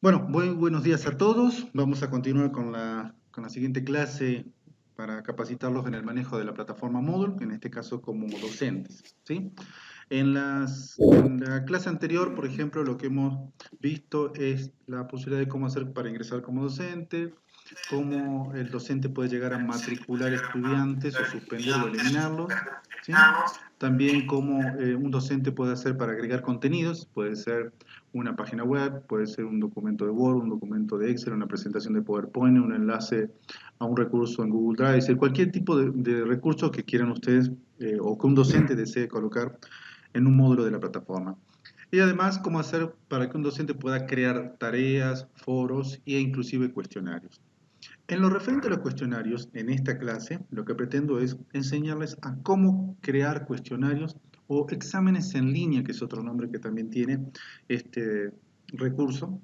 Bueno, muy buenos días a todos. Vamos a continuar con la siguiente clase para capacitarlos en el manejo de la plataforma Moodle, en este caso como docentes, ¿sí? En la clase anterior, por ejemplo, lo que hemos visto es la posibilidad de cómo hacer para ingresar como docente, cómo el docente puede llegar a matricular estudiantes o suspender o eliminarlos, ¿sí? También cómo un docente puede hacer para agregar contenidos, puede ser una página web, puede ser un documento de Word, un documento de Excel, una presentación de PowerPoint, un enlace a un recurso en Google Drive, es decir, cualquier tipo de recurso que quieran ustedes o que un docente desee colocar en un módulo de la plataforma. Y además, cómo hacer para que un docente pueda crear tareas, foros e inclusive cuestionarios. En lo referente a los cuestionarios, en esta clase, lo que pretendo es enseñarles a cómo crear cuestionarios o exámenes en línea, que es otro nombre que también tiene este recurso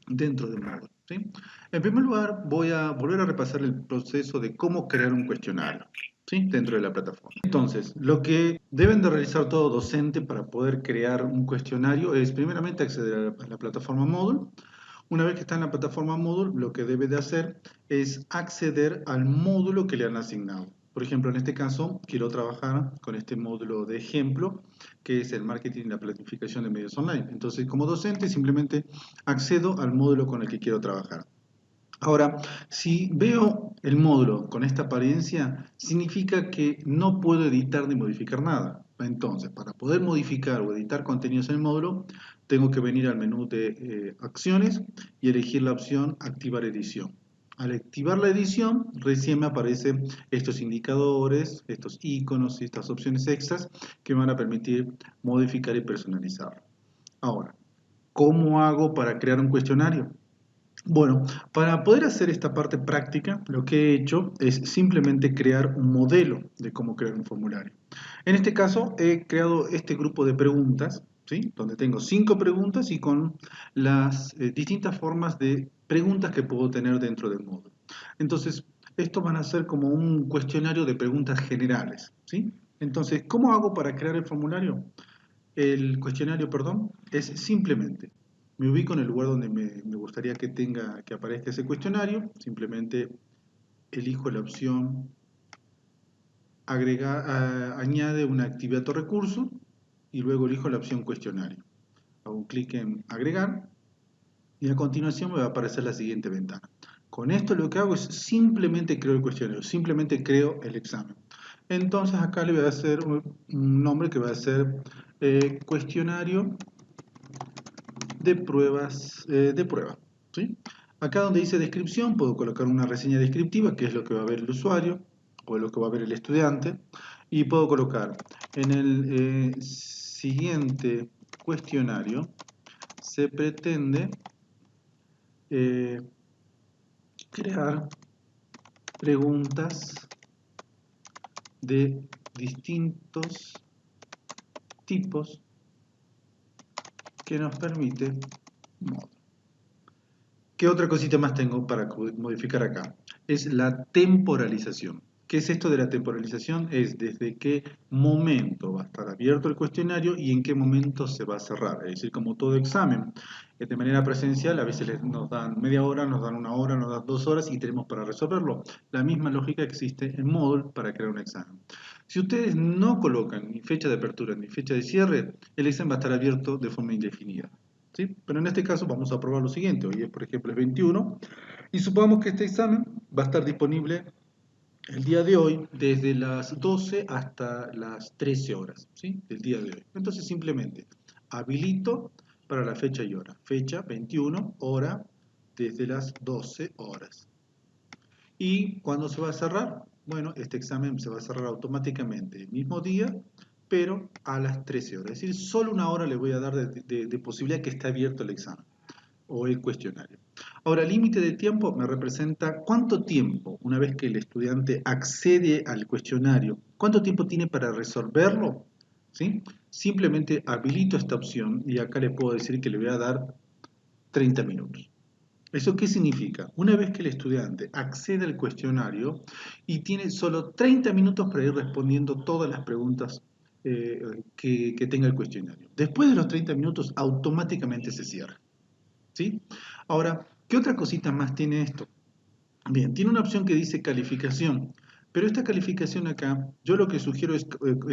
dentro del módulo, ¿sí? En primer lugar, voy a volver a repasar el proceso de cómo crear un cuestionario, ¿sí? Dentro de la plataforma. Entonces, lo que deben de realizar todo docente para poder crear un cuestionario es primeramente acceder a la plataforma Moodle. Una vez que está en la plataforma Moodle, lo que debe de hacer es acceder al módulo que le han asignado. Por ejemplo, en este caso, quiero trabajar con este módulo de ejemplo, que es el marketing y la planificación de medios online. Entonces, como docente, simplemente accedo al módulo con el que quiero trabajar. Ahora, si veo el módulo con esta apariencia, significa que no puedo editar ni modificar nada. Entonces, para poder modificar o editar contenidos en el módulo, tengo que venir al menú de acciones y elegir la opción activar edición. Al activar la edición, recién me aparecen estos indicadores, estos iconos y estas opciones extras que me van a permitir modificar y personalizar. Ahora, ¿cómo hago para crear un cuestionario? Bueno, para poder hacer esta parte práctica, lo que he hecho es simplemente crear un modelo de cómo crear un formulario. En este caso, he creado este grupo de preguntas, ¿sí? Donde tengo 5 preguntas y con las distintas formas de preguntas que puedo tener dentro del módulo. Entonces, estos van a ser como un cuestionario de preguntas generales, ¿sí? Entonces, ¿cómo hago para crear el formulario? El cuestionario, perdón, es simplemente, me ubico en el lugar donde me gustaría que aparezca ese cuestionario, simplemente elijo la opción añade una actividad o recurso y luego elijo la opción cuestionario. Hago un clic en agregar y a continuación me va a aparecer la siguiente ventana. Con esto lo que hago es simplemente creo el cuestionario, simplemente creo el examen. Entonces acá le voy a hacer un nombre que va a ser cuestionario de prueba, ¿sí? Acá donde dice descripción puedo colocar una reseña descriptiva, que es lo que va a ver el usuario o lo que va a ver el estudiante, y puedo colocar en el siguiente cuestionario se pretende eh, crear preguntas de distintos tipos que nos permite Moodle. ¿Qué otra cosita más tengo para modificar acá? Es la temporalización. ¿Qué es esto de la temporalización? Es desde qué momento va a estar abierto el cuestionario y en qué momento se va a cerrar. Es decir, como todo examen, de manera presencial a veces nos dan media hora, nos dan una hora, nos dan 2 horas y tenemos para resolverlo. La misma lógica existe en Moodle para crear un examen. Si ustedes no colocan ni fecha de apertura ni fecha de cierre, el examen va a estar abierto de forma indefinida, ¿sí? Pero en este caso vamos a probar lo siguiente. Hoy es, por ejemplo, es 21 y supongamos que este examen va a estar disponible el día de hoy desde las 12 hasta las 13 horas, ¿sí? Del día de hoy. Entonces simplemente habilito para la fecha y hora. Fecha 21, hora desde las 12 horas. ¿Y cuándo se va a cerrar? Bueno, este examen se va a cerrar automáticamente el mismo día, pero a las 13 horas. Es decir, solo una hora le voy a dar de posibilidad que esté abierto el examen o el cuestionario. Ahora, el límite de tiempo me representa cuánto tiempo, una vez que el estudiante accede al cuestionario, cuánto tiempo tiene para resolverlo, ¿sí? Simplemente habilito esta opción y acá le puedo decir que le voy a dar 30 minutos. ¿Eso qué significa? Una vez que el estudiante accede al cuestionario y tiene solo 30 minutos para ir respondiendo todas las preguntas que tenga el cuestionario. Después de los 30 minutos automáticamente se cierra, ¿sí? Ahora, ¿qué otra cosita más tiene esto? Bien, tiene una opción que dice calificación, pero esta calificación acá, yo lo que sugiero es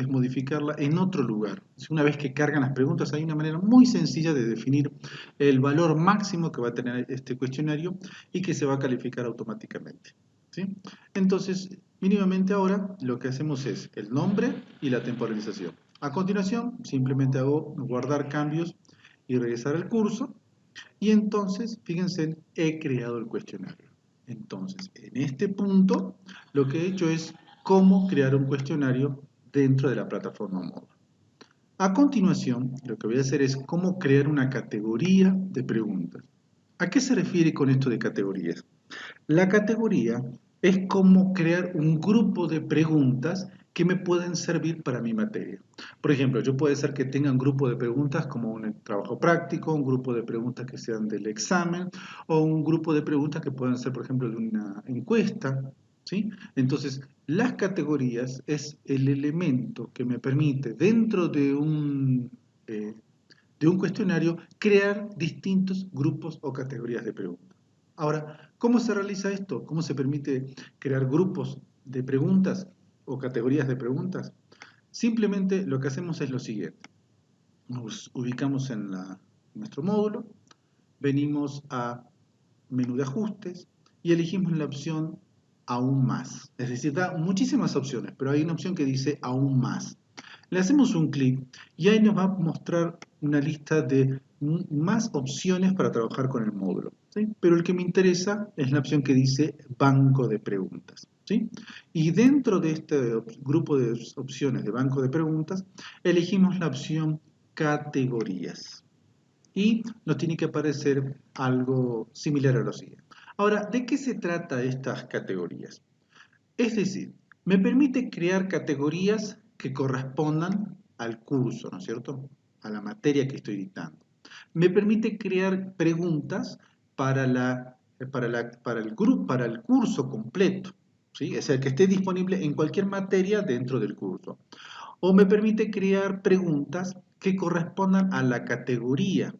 modificarla en otro lugar. Una vez que cargan las preguntas, hay una manera muy sencilla de definir el valor máximo que va a tener este cuestionario y que se va a calificar automáticamente. ¿Sí? Entonces, mínimamente ahora lo que hacemos es el nombre y la temporalización. A continuación, simplemente hago guardar cambios y regresar al curso. Y entonces, fíjense, he creado el cuestionario. Entonces, en este punto, lo que he hecho es cómo crear un cuestionario dentro de la plataforma Moodle. A continuación, lo que voy a hacer es cómo crear una categoría de preguntas. ¿A qué se refiere con esto de categorías? La categoría es como crear un grupo de preguntas que me pueden servir para mi materia. Por ejemplo, yo puede ser que tenga un grupo de preguntas como un trabajo práctico, un grupo de preguntas que sean del examen o un grupo de preguntas que puedan ser, por ejemplo, de una encuesta. ¿Sí? Entonces, las categorías es el elemento que me permite dentro de un cuestionario crear distintos grupos o categorías de preguntas. Ahora, ¿cómo se realiza esto? ¿Cómo se permite crear grupos de preguntas o categorías de preguntas? Simplemente lo que hacemos es lo siguiente. Nos ubicamos en nuestro módulo, venimos a menú de ajustes y elegimos la opción aún más. Es decir, da muchísimas opciones, pero hay una opción que dice aún más. Le hacemos un clic y ahí nos va a mostrar una lista de más opciones para trabajar con el módulo. ¿Sí? Pero el que me interesa es la opción que dice banco de preguntas. ¿Sí? Y dentro de este grupo de opciones de banco de preguntas, elegimos la opción categorías. Y nos tiene que aparecer algo similar a lo siguiente. Ahora, ¿de qué se trata estas categorías? Es decir, me permite crear categorías que correspondan al curso, ¿no es cierto? A la materia que estoy dictando. Me permite crear preguntas para el curso completo, ¿sí? Es decir, que esté disponible en cualquier materia dentro del curso. O me permite crear preguntas que correspondan a la categoría,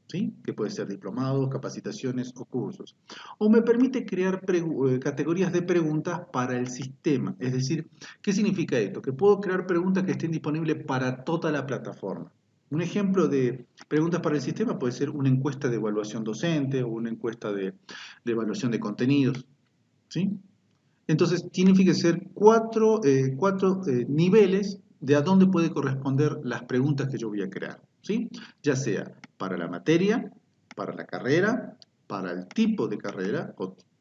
¿sí? Que puede ser diplomados, capacitaciones o cursos. O me permite crear categorías de preguntas para el sistema. Es decir, ¿qué significa esto? Que puedo crear preguntas que estén disponibles para toda la plataforma. Un ejemplo de preguntas para el sistema puede ser una encuesta de evaluación docente o una encuesta de evaluación de contenidos, ¿sí? Entonces, tienen que ser cuatro niveles de a dónde puede corresponder las preguntas que yo voy a crear, ¿sí? Ya sea para la materia, para la carrera, para el tipo de carrera,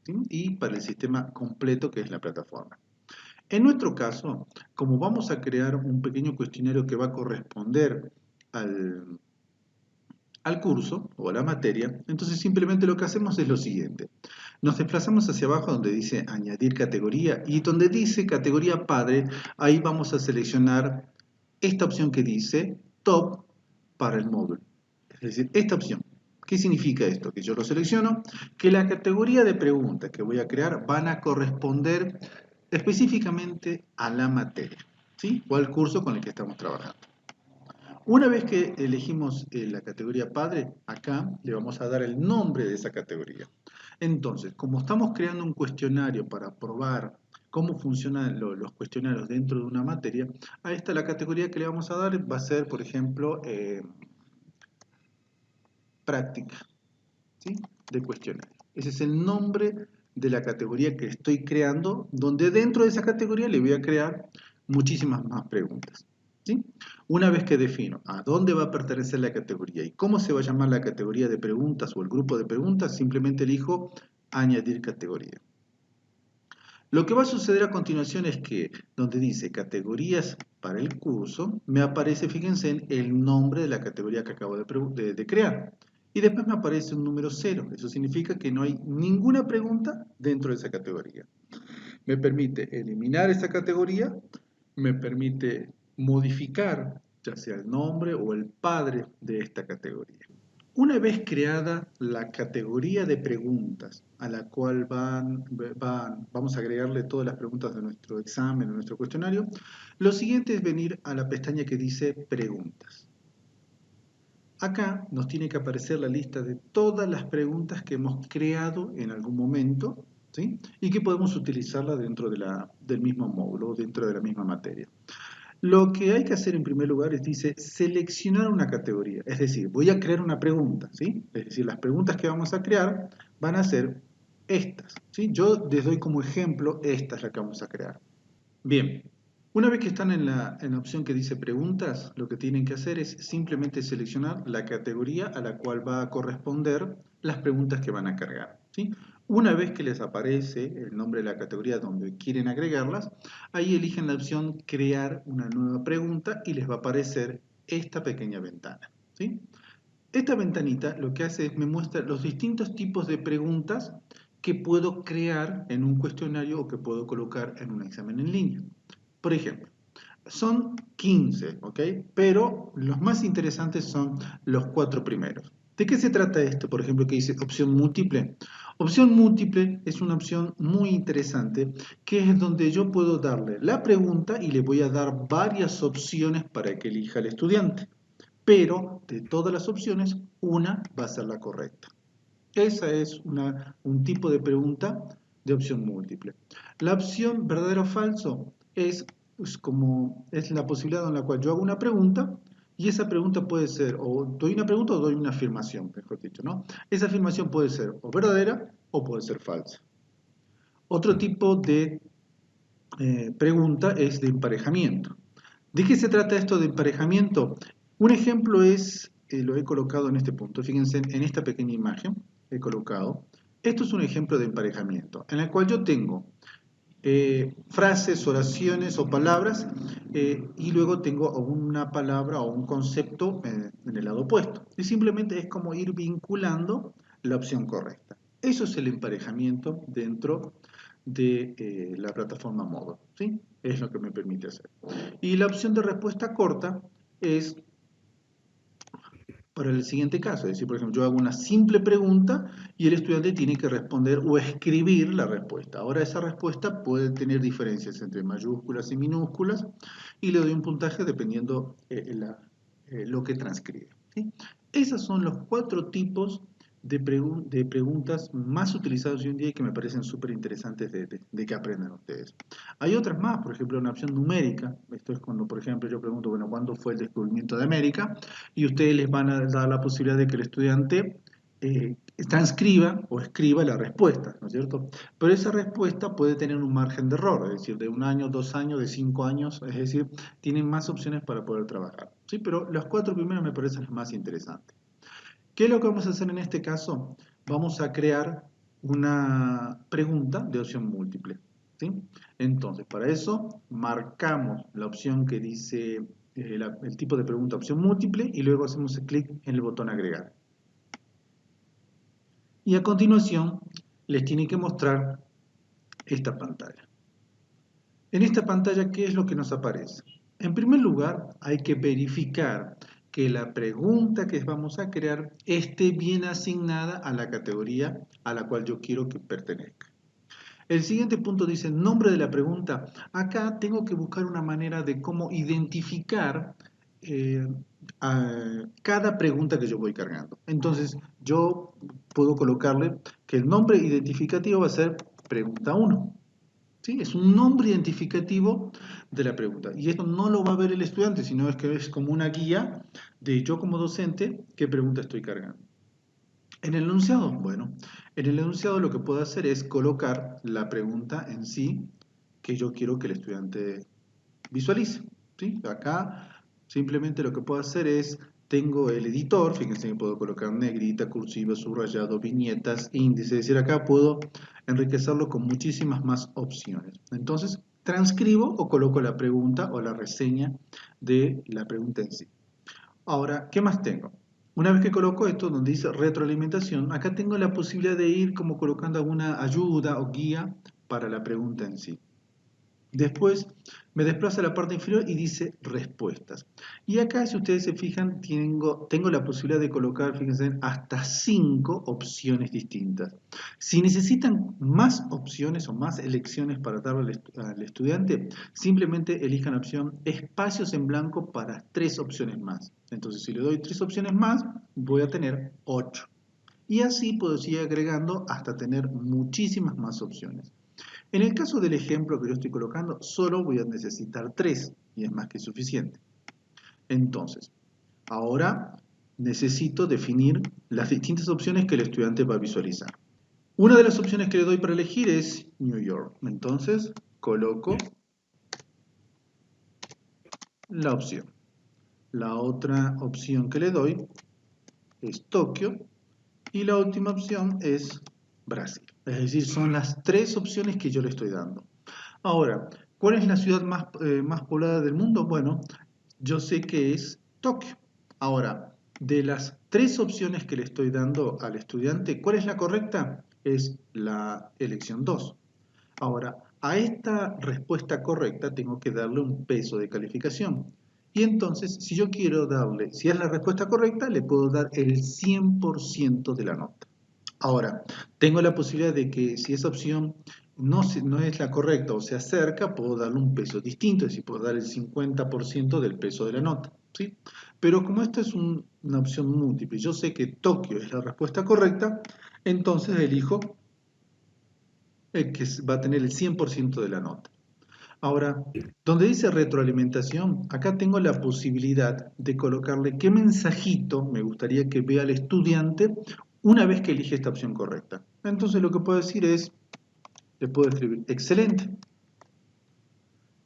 ¿sí? Y para el sistema completo que es la plataforma. En nuestro caso, como vamos a crear un pequeño cuestionario que va a corresponder al, al curso o a la materia, entonces simplemente lo que hacemos es lo siguiente. Nos desplazamos hacia abajo donde dice añadir categoría y donde dice categoría padre, ahí vamos a seleccionar esta opción que dice top para el módulo. Es decir, esta opción. ¿Qué significa esto? Que yo lo selecciono, que la categoría de preguntas que voy a crear van a corresponder específicamente a la materia, ¿sí? O al curso con el que estamos trabajando. Una vez que elegimos la categoría padre, acá le vamos a dar el nombre de esa categoría. Entonces, como estamos creando un cuestionario para probar cómo funcionan los cuestionarios dentro de una materia, a esta la categoría que le vamos a dar va a ser, por ejemplo, práctica, ¿sí? De cuestionario. Ese es el nombre de la categoría que estoy creando, donde dentro de esa categoría le voy a crear muchísimas más preguntas. ¿Sí? Una vez que defino a dónde va a pertenecer la categoría y cómo se va a llamar la categoría de preguntas o el grupo de preguntas, simplemente elijo añadir categoría. Lo que va a suceder a continuación es que donde dice categorías para el curso, me aparece, fíjense, el nombre de la categoría que acabo de crear. Y después me aparece un número 0. Eso significa que no hay ninguna pregunta dentro de esa categoría. Me permite eliminar esa categoría, me permite modificar ya sea el nombre o el padre de esta categoría. Una vez creada la categoría de preguntas a la cual vamos a agregarle todas las preguntas de nuestro examen, de nuestro cuestionario, lo siguiente es venir a la pestaña que dice preguntas. Acá nos tiene que aparecer la lista de todas las preguntas que hemos creado en algún momento, ¿sí? Y que podemos utilizarla dentro del mismo módulo, dentro de la misma materia. Lo que hay que hacer en primer lugar es, dice, seleccionar una categoría. Es decir, voy a crear una pregunta, ¿sí? Es decir, las preguntas que vamos a crear van a ser estas, ¿sí? Yo les doy como ejemplo, esta es la que vamos a crear. Bien, una vez que están en la opción que dice preguntas, lo que tienen que hacer es simplemente seleccionar la categoría a la cual va a corresponder las preguntas que van a cargar, ¿sí? Una vez que les aparece el nombre de la categoría donde quieren agregarlas, ahí eligen la opción crear una nueva pregunta y les va a aparecer esta pequeña ventana, ¿sí? Esta ventanita lo que hace es me muestra los distintos tipos de preguntas que puedo crear en un cuestionario o que puedo colocar en un examen en línea. Por ejemplo, son 15, ¿ok? Pero los más interesantes son los 4 primeros. ¿De qué se trata esto? Por ejemplo, que dice opción múltiple. Opción múltiple es una opción muy interesante que es donde yo puedo darle la pregunta y le voy a dar varias opciones para que elija el estudiante. Pero de todas las opciones, una va a ser la correcta. Esa es un tipo de pregunta de opción múltiple. La opción verdadero o falso es la posibilidad en la cual yo hago una pregunta y esa pregunta puede ser, o doy una pregunta o doy una afirmación, mejor dicho, ¿no? Esa afirmación puede ser o verdadera o puede ser falsa. Otro tipo de pregunta es de emparejamiento. ¿De qué se trata esto de emparejamiento? Un ejemplo es, lo he colocado en este punto, fíjense en esta pequeña imagen, he colocado, esto es un ejemplo de emparejamiento, en el cual yo tengo frases, oraciones o palabras y luego tengo una palabra o un concepto en el lado opuesto. Y simplemente es como ir vinculando la opción correcta. Eso es el emparejamiento dentro de la plataforma Moodle, ¿sí? Es lo que me permite hacer. Y la opción de respuesta corta es para el siguiente caso, es decir, por ejemplo, yo hago una simple pregunta y el estudiante tiene que responder o escribir la respuesta. Ahora esa respuesta puede tener diferencias entre mayúsculas y minúsculas y le doy un puntaje dependiendo lo que transcribe, ¿sí? Esos son los 4 tipos de preguntas más utilizados hoy en día y que me parecen súper interesantes de que aprendan ustedes. Hay otras más, por ejemplo, una opción numérica. Esto es cuando, por ejemplo, yo pregunto, bueno, ¿cuándo fue el descubrimiento de América? Y ustedes les van a dar la posibilidad de que el estudiante transcriba o escriba la respuesta, ¿no es cierto? Pero esa respuesta puede tener un margen de error, es decir, de 1 año, 2 años, de 5 años, es decir, tienen más opciones para poder trabajar, ¿sí? Pero las 4 primeras me parecen las más interesantes. ¿Qué es lo que vamos a hacer en este caso? Vamos a crear una pregunta de opción múltiple, ¿sí? Entonces, para eso marcamos la opción que dice el tipo de pregunta opción múltiple y luego hacemos clic en el botón agregar. Y a continuación les tiene que mostrar esta pantalla. En esta pantalla, ¿qué es lo que nos aparece? En primer lugar, hay que verificar que la pregunta que vamos a crear esté bien asignada a la categoría a la cual yo quiero que pertenezca. El siguiente punto dice nombre de la pregunta. Acá tengo que buscar una manera de cómo identificar a cada pregunta que yo voy cargando. Entonces, yo puedo colocarle que el nombre identificativo va a ser pregunta 1. ¿Sí? Es un nombre identificativo de la pregunta. Y esto no lo va a ver el estudiante, sino es que es como una guía de yo como docente qué pregunta estoy cargando. En el enunciado, bueno, en el enunciado lo que puedo hacer es colocar la pregunta en sí que yo quiero que el estudiante visualice, ¿sí? Acá simplemente lo que puedo hacer es, tengo el editor, fíjense que puedo colocar negrita, cursiva, subrayado, viñetas, índice, es decir, acá puedo enriquecerlo con muchísimas más opciones. Entonces, transcribo o coloco la pregunta o la reseña de la pregunta en sí. Ahora, ¿qué más tengo? Una vez que coloco esto, donde dice retroalimentación, acá tengo la posibilidad de ir como colocando alguna ayuda o guía para la pregunta en sí. Después me desplazo a la parte inferior y dice respuestas. Y acá, si ustedes se fijan, tengo la posibilidad de colocar, fíjense, hasta 5 opciones distintas. Si necesitan más opciones o más elecciones para darle al estudiante, simplemente elijan la opción espacios en blanco para 3 opciones más. Entonces, si le doy 3 opciones más, voy a tener 8. Y así puedo seguir agregando hasta tener muchísimas más opciones. En el caso del ejemplo que yo estoy colocando, solo voy a necesitar 3 y es más que suficiente. Entonces, ahora necesito definir las distintas opciones que el estudiante va a visualizar. Una de las opciones que le doy para elegir es New York. Entonces, coloco la opción. La otra opción que le doy es Tokio y la última opción es Brasil. Es decir, son las 3 opciones que yo le estoy dando. Ahora, ¿cuál es la ciudad más poblada del mundo? Bueno, yo sé que es Tokio. Ahora, de las 3 opciones que le estoy dando al estudiante, ¿cuál es la correcta? Es la elección 2. Ahora, a esta respuesta correcta tengo que darle un peso de calificación. Y entonces, si yo quiero darle, si es la respuesta correcta, le puedo dar el 100% de la nota. Ahora, tengo la posibilidad de que si esa opción no es la correcta o se acerca, puedo darle un peso distinto, es decir, puedo dar el 50% del peso de la nota, ¿sí? Pero como esta es una opción múltiple, yo sé que Tokio es la respuesta correcta, entonces elijo el que va a tener el 100% de la nota. Ahora, donde dice retroalimentación, acá tengo la posibilidad de colocarle qué mensajito me gustaría que vea el estudiante una vez que elige esta opción correcta. Entonces lo que puedo decir es, le puedo escribir excelente.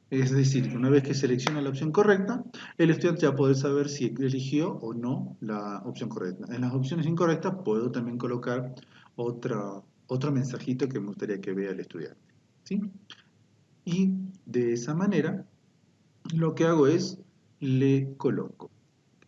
Es decir, que una vez que selecciona la opción correcta, el estudiante va a poder saber si eligió o no la opción correcta. En las opciones incorrectas puedo también colocar otro mensajito que me gustaría que vea el estudiante, ¿sí? Y de esa manera lo que hago es, le coloco.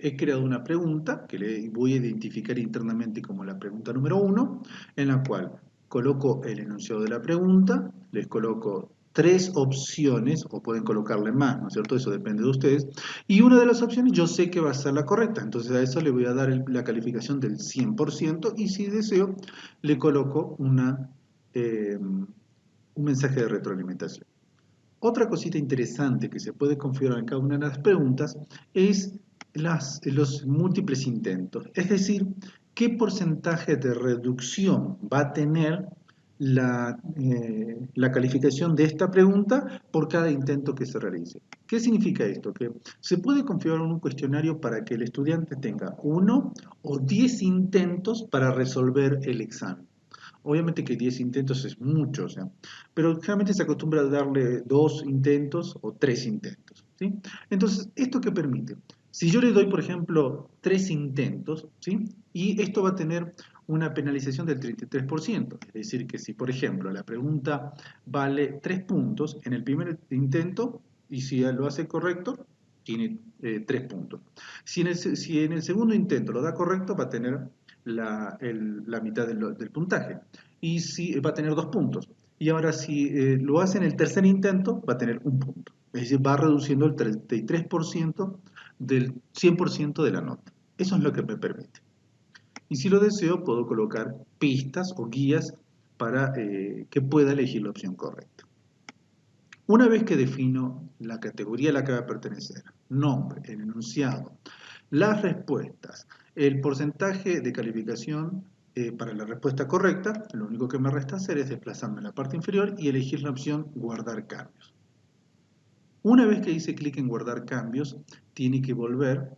He creado una pregunta que le voy a identificar internamente como la pregunta número 1, en la cual coloco el enunciado de la pregunta, les coloco 3 opciones, o pueden colocarle más, ¿no es cierto? Eso depende de ustedes. Y una de las opciones yo sé que va a ser la correcta, entonces a eso le voy a dar la calificación del 100% y si deseo, le coloco un mensaje de retroalimentación. Otra cosita interesante que se puede configurar en cada una de las preguntas es los múltiples intentos, es decir, qué porcentaje de reducción va a tener la calificación de esta pregunta por cada intento que se realice. ¿Qué significa esto? Que se puede configurar un cuestionario para que el estudiante tenga 1 o 10 intentos para resolver el examen. Obviamente que 10 intentos es mucho, o sea, pero generalmente se acostumbra a darle 2 intentos o 3 intentos, ¿sí? Entonces, ¿esto qué permite? Si yo le doy, por ejemplo, 3 intentos, ¿sí? Y esto va a tener una penalización del 33%, es decir, que si, por ejemplo, la pregunta vale 3 puntos en el primer intento, y si lo hace correcto, tiene 3 puntos. Si en el segundo intento lo da correcto, va a tener la mitad del puntaje. Y si va a tener 2 puntos. Y ahora si lo hace en el tercer intento, va a tener 1 punto. Es decir, va reduciendo el 33% del 100% de la nota. Eso es lo que me permite. Y si lo deseo, puedo colocar pistas o guías para que pueda elegir la opción correcta. Una vez que defino la categoría a la que va a pertenecer, nombre, el enunciado, las respuestas, el porcentaje de calificación para la respuesta correcta, lo único que me resta hacer es desplazarme a la parte inferior y elegir la opción guardar cambios. Una vez que hice clic en guardar cambios, tiene que volver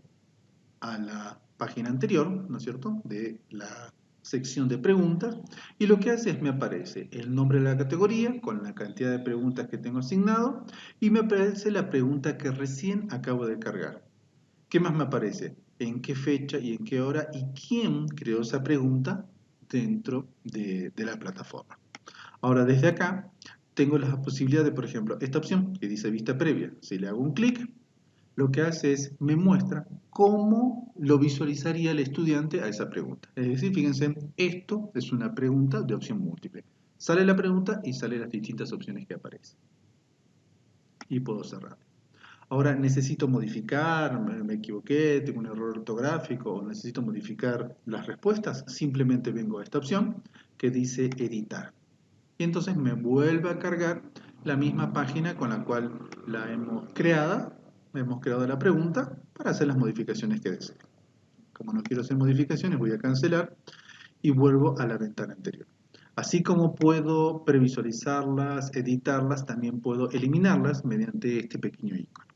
a la página anterior, ¿no es cierto?, de la sección de preguntas, y lo que hace es me aparece el nombre de la categoría con la cantidad de preguntas que tengo asignado y me aparece la pregunta que recién acabo de cargar. ¿Qué más me aparece? ¿En qué fecha y en qué hora y quién creó esa pregunta dentro de la plataforma? Ahora, desde acá tengo la posibilidad de, por ejemplo, esta opción que dice vista previa. Si le hago un clic, lo que hace es me muestra cómo lo visualizaría el estudiante a esa pregunta. Es decir, fíjense, esto es una pregunta de opción múltiple. Sale la pregunta y salen las distintas opciones que aparecen. y puedo cerrar. Ahora necesito modificar, me equivoqué, tengo un error ortográfico o necesito modificar las respuestas, simplemente vengo a esta opción que dice editar. Y entonces me vuelve a cargar la misma página con la cual la hemos creado la pregunta para hacer las modificaciones que deseo. Como no quiero hacer modificaciones, voy a cancelar y vuelvo a la ventana anterior. Así como puedo previsualizarlas, editarlas, también puedo eliminarlas mediante este pequeño icono.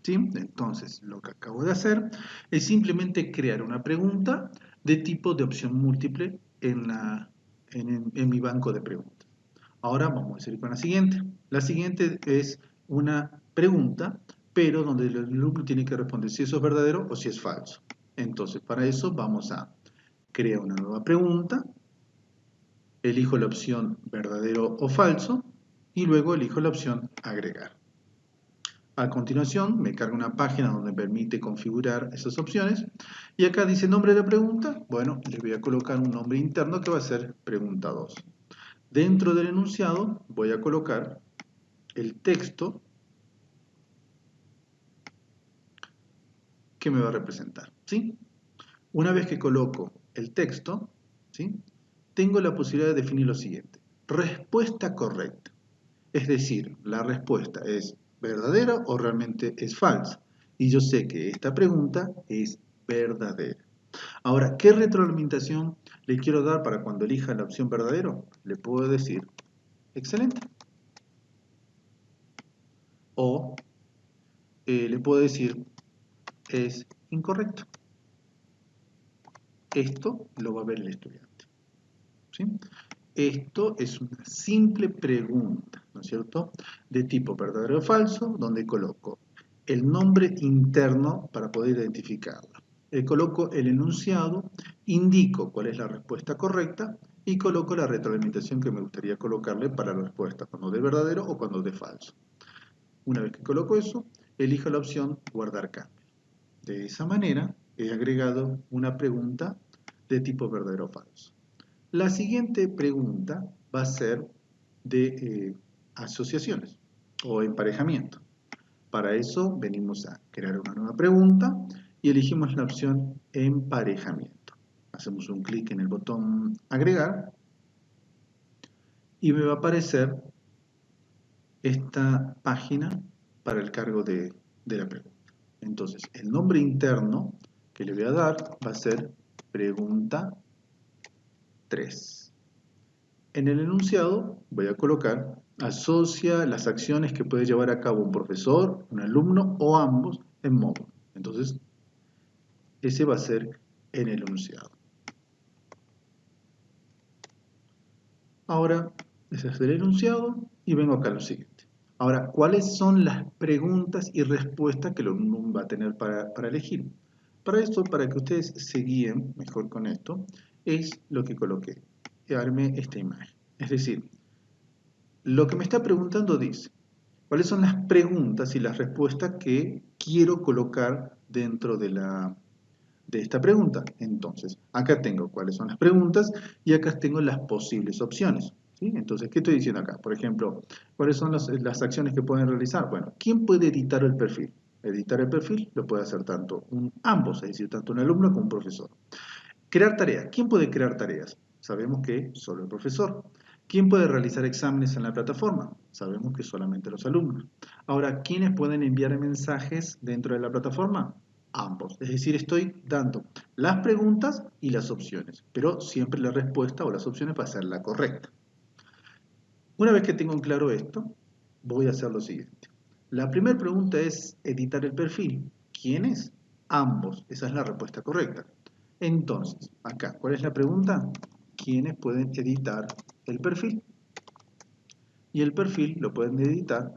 ¿Sí? Entonces, lo que acabo de hacer es simplemente crear una pregunta de tipo de opción múltiple en mi banco de preguntas. Ahora vamos a seguir con la siguiente. La siguiente es una pregunta, pero donde el alumno tiene que responder si eso es verdadero o si es falso. Entonces, para eso vamos a crear una nueva pregunta, elijo la opción verdadero o falso y luego elijo la opción agregar. A continuación me carga una página donde me permite configurar esas opciones y acá dice nombre de la pregunta. Bueno, le voy a colocar un nombre interno que va a ser pregunta 2. Dentro del enunciado voy a colocar el texto que me va a representar, ¿sí? Una vez que coloco el texto, ¿sí?, tengo la posibilidad de definir lo siguiente. Respuesta correcta. Es decir, la respuesta es verdadera o realmente es falsa. Y yo sé que esta pregunta es verdadera. Ahora, ¿qué retroalimentación le quiero dar para cuando elija la opción verdadero? Le puedo decir, excelente. O le puedo decir, es incorrecto. Esto lo va a ver el estudiante, ¿sí? Esto es una simple pregunta, ¿no es cierto?, de tipo verdadero o falso, donde coloco el nombre interno para poder identificarla. Coloco el enunciado, indico cuál es la respuesta correcta y coloco la retroalimentación que me gustaría colocarle para la respuesta, cuando de verdadero o cuando de falso. Una vez que coloco eso, elijo la opción guardar cambio. De esa manera he agregado una pregunta de tipo verdadero o falso. La siguiente pregunta va a ser de asociaciones o emparejamiento. Para eso venimos a crear una nueva pregunta y elegimos la opción emparejamiento. Hacemos un clic en el botón agregar y me va a aparecer esta página para el cargo de la pregunta. Entonces, el nombre interno que le voy a dar va a ser pregunta 3. En el enunciado voy a colocar asocia las acciones que puede llevar a cabo un profesor, un alumno o ambos en módulo. Entonces, ese va a ser en el enunciado. Ahora, ese es el enunciado y vengo acá a lo siguiente. Ahora, ¿cuáles son las preguntas y respuestas que el alumno va a tener para elegir? Para esto, para que ustedes se guíen mejor con esto, es lo que coloqué. Armé esta imagen. Es decir, lo que me está preguntando dice, ¿cuáles son las preguntas y las respuestas que quiero colocar dentro de esta pregunta? Entonces, acá tengo cuáles son las preguntas y acá tengo las posibles opciones, ¿sí? Entonces, ¿qué estoy diciendo acá? Por ejemplo, ¿cuáles son las acciones que pueden realizar? Bueno, ¿quién puede editar el perfil? Editar el perfil lo puede hacer ambos, es decir, tanto un alumno como un profesor. Crear tareas. ¿Quién puede crear tareas? Sabemos que solo el profesor. ¿Quién puede realizar exámenes en la plataforma? Sabemos que solamente los alumnos. Ahora, ¿quiénes pueden enviar mensajes dentro de la plataforma? Ambos. Es decir, estoy dando las preguntas y las opciones, pero siempre la respuesta o las opciones va a ser la correcta. Una vez que tengo en claro esto, voy a hacer lo siguiente. La primera pregunta es editar el perfil. ¿Quiénes? Ambos. Esa es la respuesta correcta. Entonces, acá, ¿cuál es la pregunta? ¿Quiénes pueden editar el perfil? Y el perfil lo pueden editar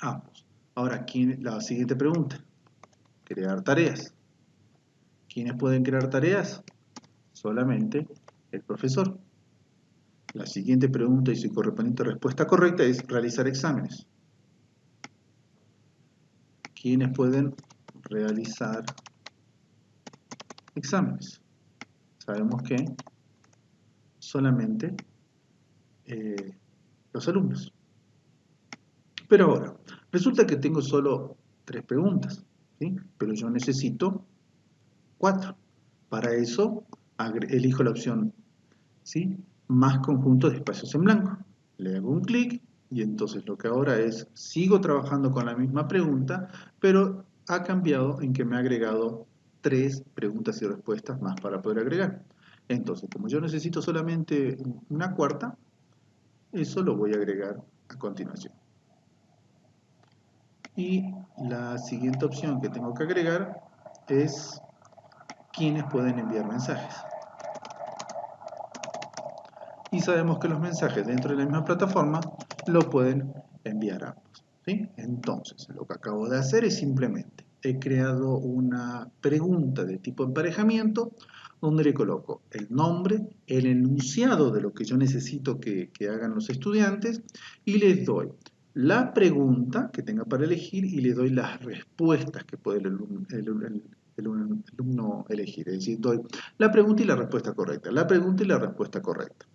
ambos. Ahora, la siguiente pregunta. Crear tareas. ¿Quiénes pueden crear tareas? Solamente el profesor. La siguiente pregunta y su correspondiente respuesta correcta es realizar exámenes. ¿Quiénes pueden realizar exámenes? Sabemos que solamente los alumnos. Pero ahora, resulta que tengo solo 3 preguntas, ¿sí? Pero yo necesito 4. Para eso elijo la opción, ¿sí?, más conjunto de espacios en blanco. Le hago un clic y entonces lo que ahora es, sigo trabajando con la misma pregunta, pero ha cambiado en que me ha agregado 3 preguntas y respuestas más para poder agregar. Entonces, como yo necesito solamente una cuarta, eso lo voy a agregar a continuación. Y la siguiente opción que tengo que agregar es quiénes pueden enviar mensajes. Y sabemos que los mensajes dentro de la misma plataforma lo pueden enviar ambos, ¿sí? Entonces, lo que acabo de hacer es simplemente, he creado una pregunta de tipo emparejamiento donde le coloco el nombre, el enunciado de lo que yo necesito que hagan los estudiantes y les doy la pregunta que tenga para elegir y le doy las respuestas que puede el alumno elegir. Es decir, doy la pregunta y la respuesta correcta, la pregunta y la respuesta correcta.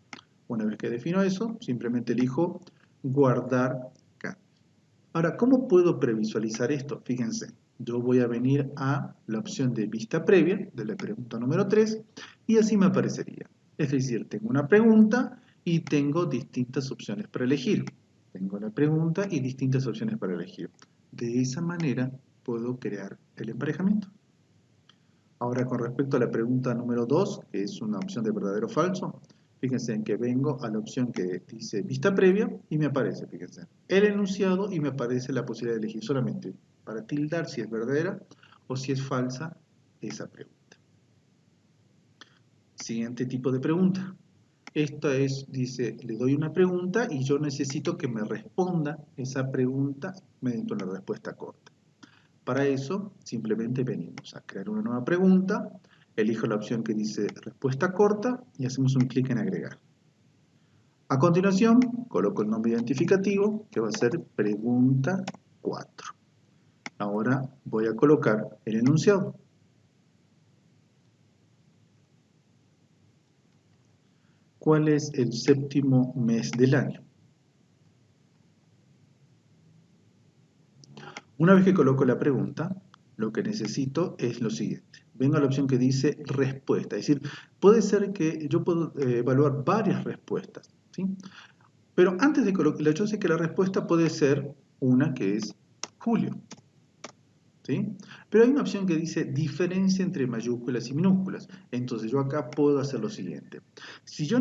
Una vez que defino eso, simplemente elijo guardar cambios. Ahora, ¿cómo puedo previsualizar esto? Fíjense, yo voy a venir a la opción de vista previa de la pregunta número 3 y así me aparecería. Es decir, tengo una pregunta y tengo distintas opciones para elegir. Tengo la pregunta y distintas opciones para elegir. De esa manera puedo crear el emparejamiento. Ahora, con respecto a la pregunta número 2, que es una opción de verdadero o falso, fíjense en que vengo a la opción que dice vista previa y me aparece, fíjense, el enunciado y me aparece la posibilidad de elegir solamente para tildar si es verdadera o si es falsa esa pregunta. Siguiente tipo de pregunta. Esta es, dice, le doy una pregunta y yo necesito que me responda esa pregunta mediante una respuesta corta. Para eso, simplemente venimos a crear una nueva pregunta, elijo la opción que dice respuesta corta y hacemos un clic en agregar. A continuación, coloco el nombre identificativo, que va a ser pregunta 4. Ahora voy a colocar el enunciado. ¿Cuál es el séptimo mes del año? Una vez que coloco la pregunta, lo que necesito es lo siguiente. Vengo a la opción que dice respuesta, es decir, puede ser que yo puedo evaluar varias respuestas, ¿sí? Pero antes de colocarla, yo sé que la respuesta puede ser una que es Julio, ¿sí? Pero hay una opción que dice diferencia entre mayúsculas y minúsculas. Entonces yo acá puedo hacer lo siguiente. Si yo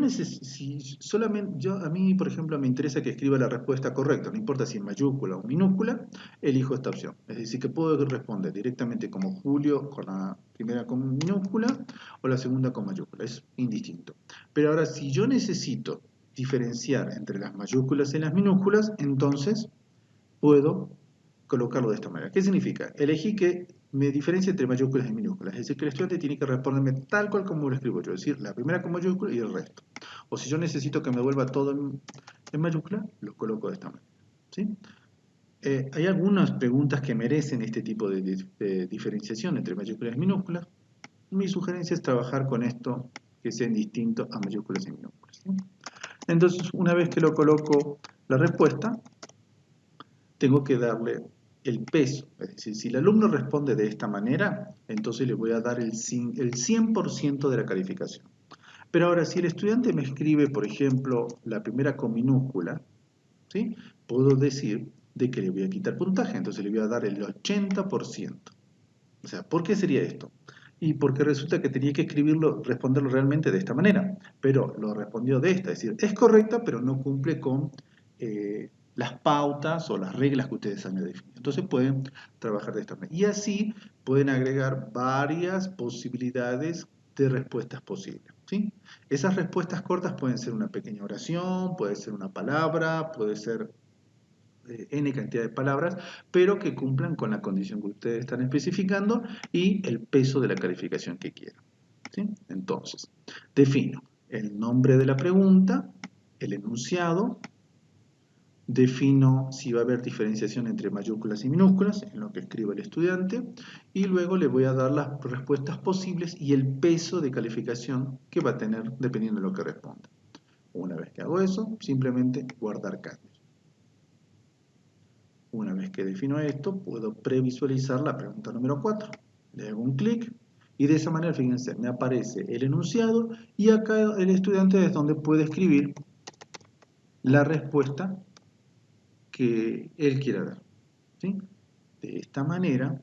solamente, a mí, por ejemplo, me interesa que escriba la respuesta correcta, no importa si en mayúscula o minúscula, elijo esta opción. Es decir, que puedo responder directamente como Julio con la primera con minúscula o la segunda con mayúscula. Es indistinto. Pero ahora, si yo necesito diferenciar entre las mayúsculas y las minúsculas, entonces puedo colocarlo de esta manera. ¿Qué significa? Elegí que me diferencie entre mayúsculas y minúsculas. Es decir, que el estudiante tiene que responderme tal cual como lo escribo yo. Es decir, la primera con mayúscula y el resto. O si yo necesito que me vuelva todo en mayúscula, lo coloco de esta manera. ¿Sí? Hay algunas preguntas que merecen este tipo de diferenciación entre mayúsculas y minúsculas. Mi sugerencia es trabajar con esto que sea distinto a mayúsculas y minúsculas. ¿Sí? Entonces, una vez que lo coloco la respuesta, tengo que darle el peso. Es decir, si el alumno responde de esta manera, entonces le voy a dar el 100% de la calificación. Pero ahora, si el estudiante me escribe, por ejemplo, la primera con minúscula, ¿sí?, puedo decir de que le voy a quitar puntaje, entonces le voy a dar el 80%. O sea, ¿por qué sería esto? Y porque resulta que tenía que escribirlo, responderlo realmente de esta manera, pero lo respondió de esta, es decir, es correcta, pero no cumple con las pautas o las reglas que ustedes han definido. Entonces pueden trabajar de esta manera. Y así pueden agregar varias posibilidades de respuestas posibles, ¿sí? Esas respuestas cortas pueden ser una pequeña oración, puede ser una palabra, puede ser N cantidad de palabras, pero que cumplan con la condición que ustedes están especificando y el peso de la calificación que quieran, ¿sí? Entonces, defino el nombre de la pregunta, el enunciado, defino si va a haber diferenciación entre mayúsculas y minúsculas en lo que escriba el estudiante y luego le voy a dar las respuestas posibles y el peso de calificación que va a tener dependiendo de lo que responda. Una vez que hago eso, simplemente guardar cambios. Una vez que defino esto, puedo previsualizar la pregunta número 4. Le hago un clic y de esa manera, fíjense, me aparece el enunciado y acá el estudiante es donde puede escribir la respuesta que él quiera dar, ¿sí? De esta manera,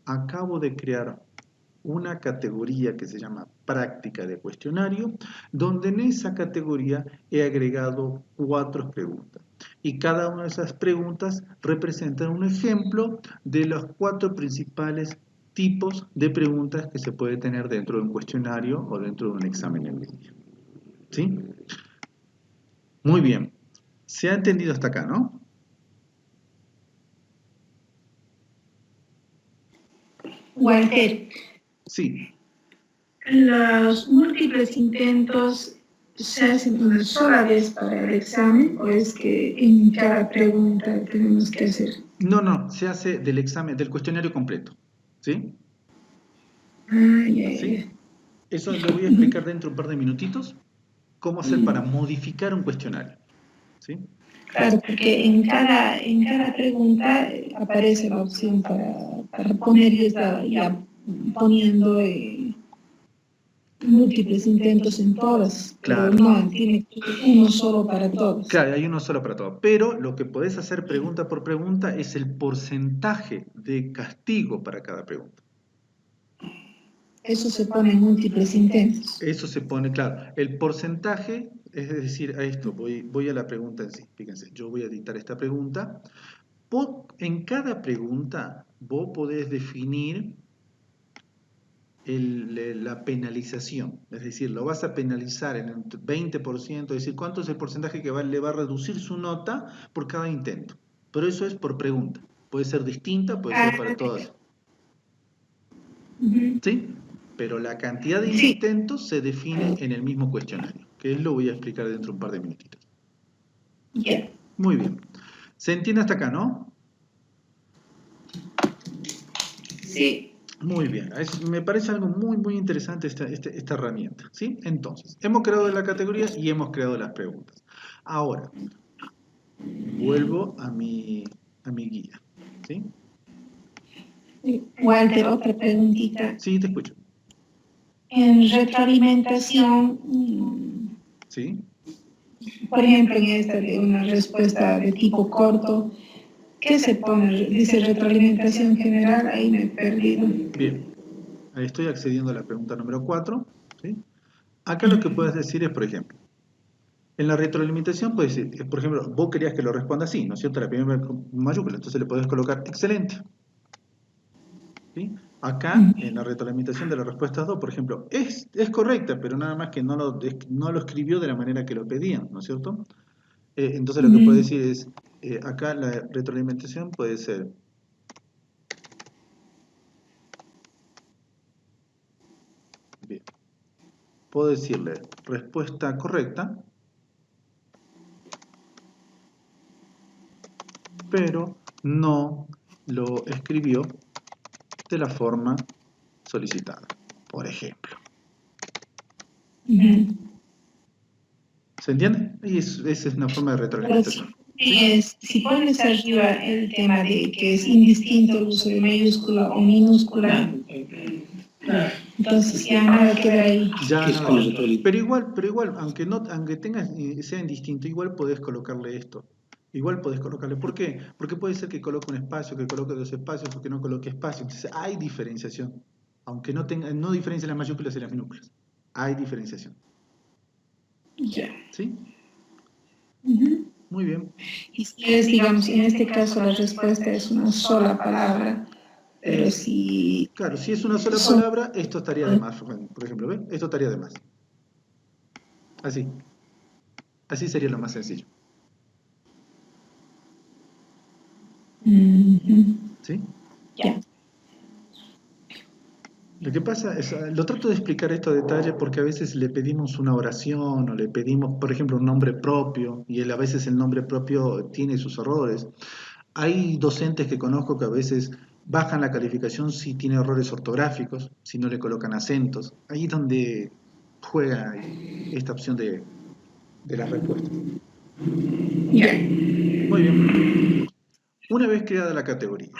acabo de crear una categoría que se llama práctica de cuestionario, donde en esa categoría he agregado 4 preguntas. Y cada una de esas preguntas representa un ejemplo de los 4 principales tipos de preguntas que se puede tener dentro de un cuestionario o dentro de un examen en línea. ¿Sí? Muy bien. ¿Se ha entendido hasta acá, no? Walter, Sí. ¿los múltiples intentos se hacen una sola vez para el examen o es que en cada pregunta tenemos que hacer? No, se hace del examen, del cuestionario completo. ¿Sí? ¿Sí? Ya. Eso lo voy a explicar dentro de un par de minutitos, cómo hacer para modificar un cuestionario. ¿Sí? Claro, porque en cada pregunta aparece la opción para poner y está ya poniendo múltiples intentos en todas, pero Claro. no, tiene que ser uno solo para todos. Claro, hay uno solo para todo. Pero lo que podés hacer pregunta por pregunta es el porcentaje de castigo para cada pregunta. Eso se pone en múltiples intentos. Eso se pone, claro. El porcentaje, es decir, a esto, voy a la pregunta en sí. Fíjense, yo voy a editar esta pregunta. En cada pregunta vos podés definir la penalización, es decir, lo vas a penalizar en el 20%, es decir, cuánto es el porcentaje que le va a reducir su nota por cada intento. Pero eso es por pregunta, puede ser distinta, puede ser para todas. ¿Sí? Pero la cantidad de intentos se define en el mismo cuestionario, que lo voy a explicar dentro de un par de minutitos. Ya. Muy bien. ¿Se entiende hasta acá, no? Sí. Muy bien, me parece algo muy interesante esta herramienta, ¿sí? Entonces, hemos creado la categoría y hemos creado las preguntas. Ahora, vuelvo a mi guía, ¿sí? Walter, otra preguntita. Sí, te escucho. En retroalimentación, ¿Sí? por ejemplo, en esta de una respuesta de tipo corto, ¿qué se pone? Dice retroalimentación general, ahí me he perdido. Bien, ahí estoy accediendo a la pregunta número 4, ¿sí? Acá lo que puedes decir es, por ejemplo, en la retroalimentación puedes decir, por ejemplo, vos querías que lo responda así, ¿no es cierto? La primera mayúscula, entonces le podés colocar excelente. ¿Sí? Acá, en la retroalimentación de la respuesta 2, por ejemplo, es correcta, pero nada más que no lo escribió de la manera que lo pedían, ¿no es cierto? Entonces lo que puede decir es, acá la retroalimentación puede ser, bien, puedo decirle respuesta correcta, pero no lo escribió de la forma solicitada, por ejemplo. ¿Se entiende? Y esa es una forma de retroalimentación. Si pones arriba el tema de que es indistinto el uso de mayúscula o minúscula, entonces ya nada queda ahí. Ya nada. Pero igual, aunque sea indistinto, igual podés colocarle esto. Igual podés colocarle. ¿Por qué? Porque puede ser que coloque un espacio, que coloque 2 espacios o que no coloque espacio. Entonces hay diferenciación. Aunque no diferencia las mayúsculas y las minúsculas. Hay diferenciación. Ya. ¿Sí? Muy bien. Y si es, digamos, en este caso la respuesta es una sola palabra, pero si... Claro, si es una sola palabra, esto estaría de más. Por ejemplo, ¿ves? Esto estaría de más. Así. Así sería lo más sencillo. ¿Sí? Ya. Lo que pasa es, lo trato de explicar esto a detalle porque a veces le pedimos una oración o le pedimos, por ejemplo, un nombre propio y a veces el nombre propio tiene sus errores. Hay docentes que conozco que a veces bajan la calificación si tiene errores ortográficos, si no le colocan acentos. Ahí es donde juega esta opción de de las respuestas. Ya. Muy bien. Una vez creada la categoría,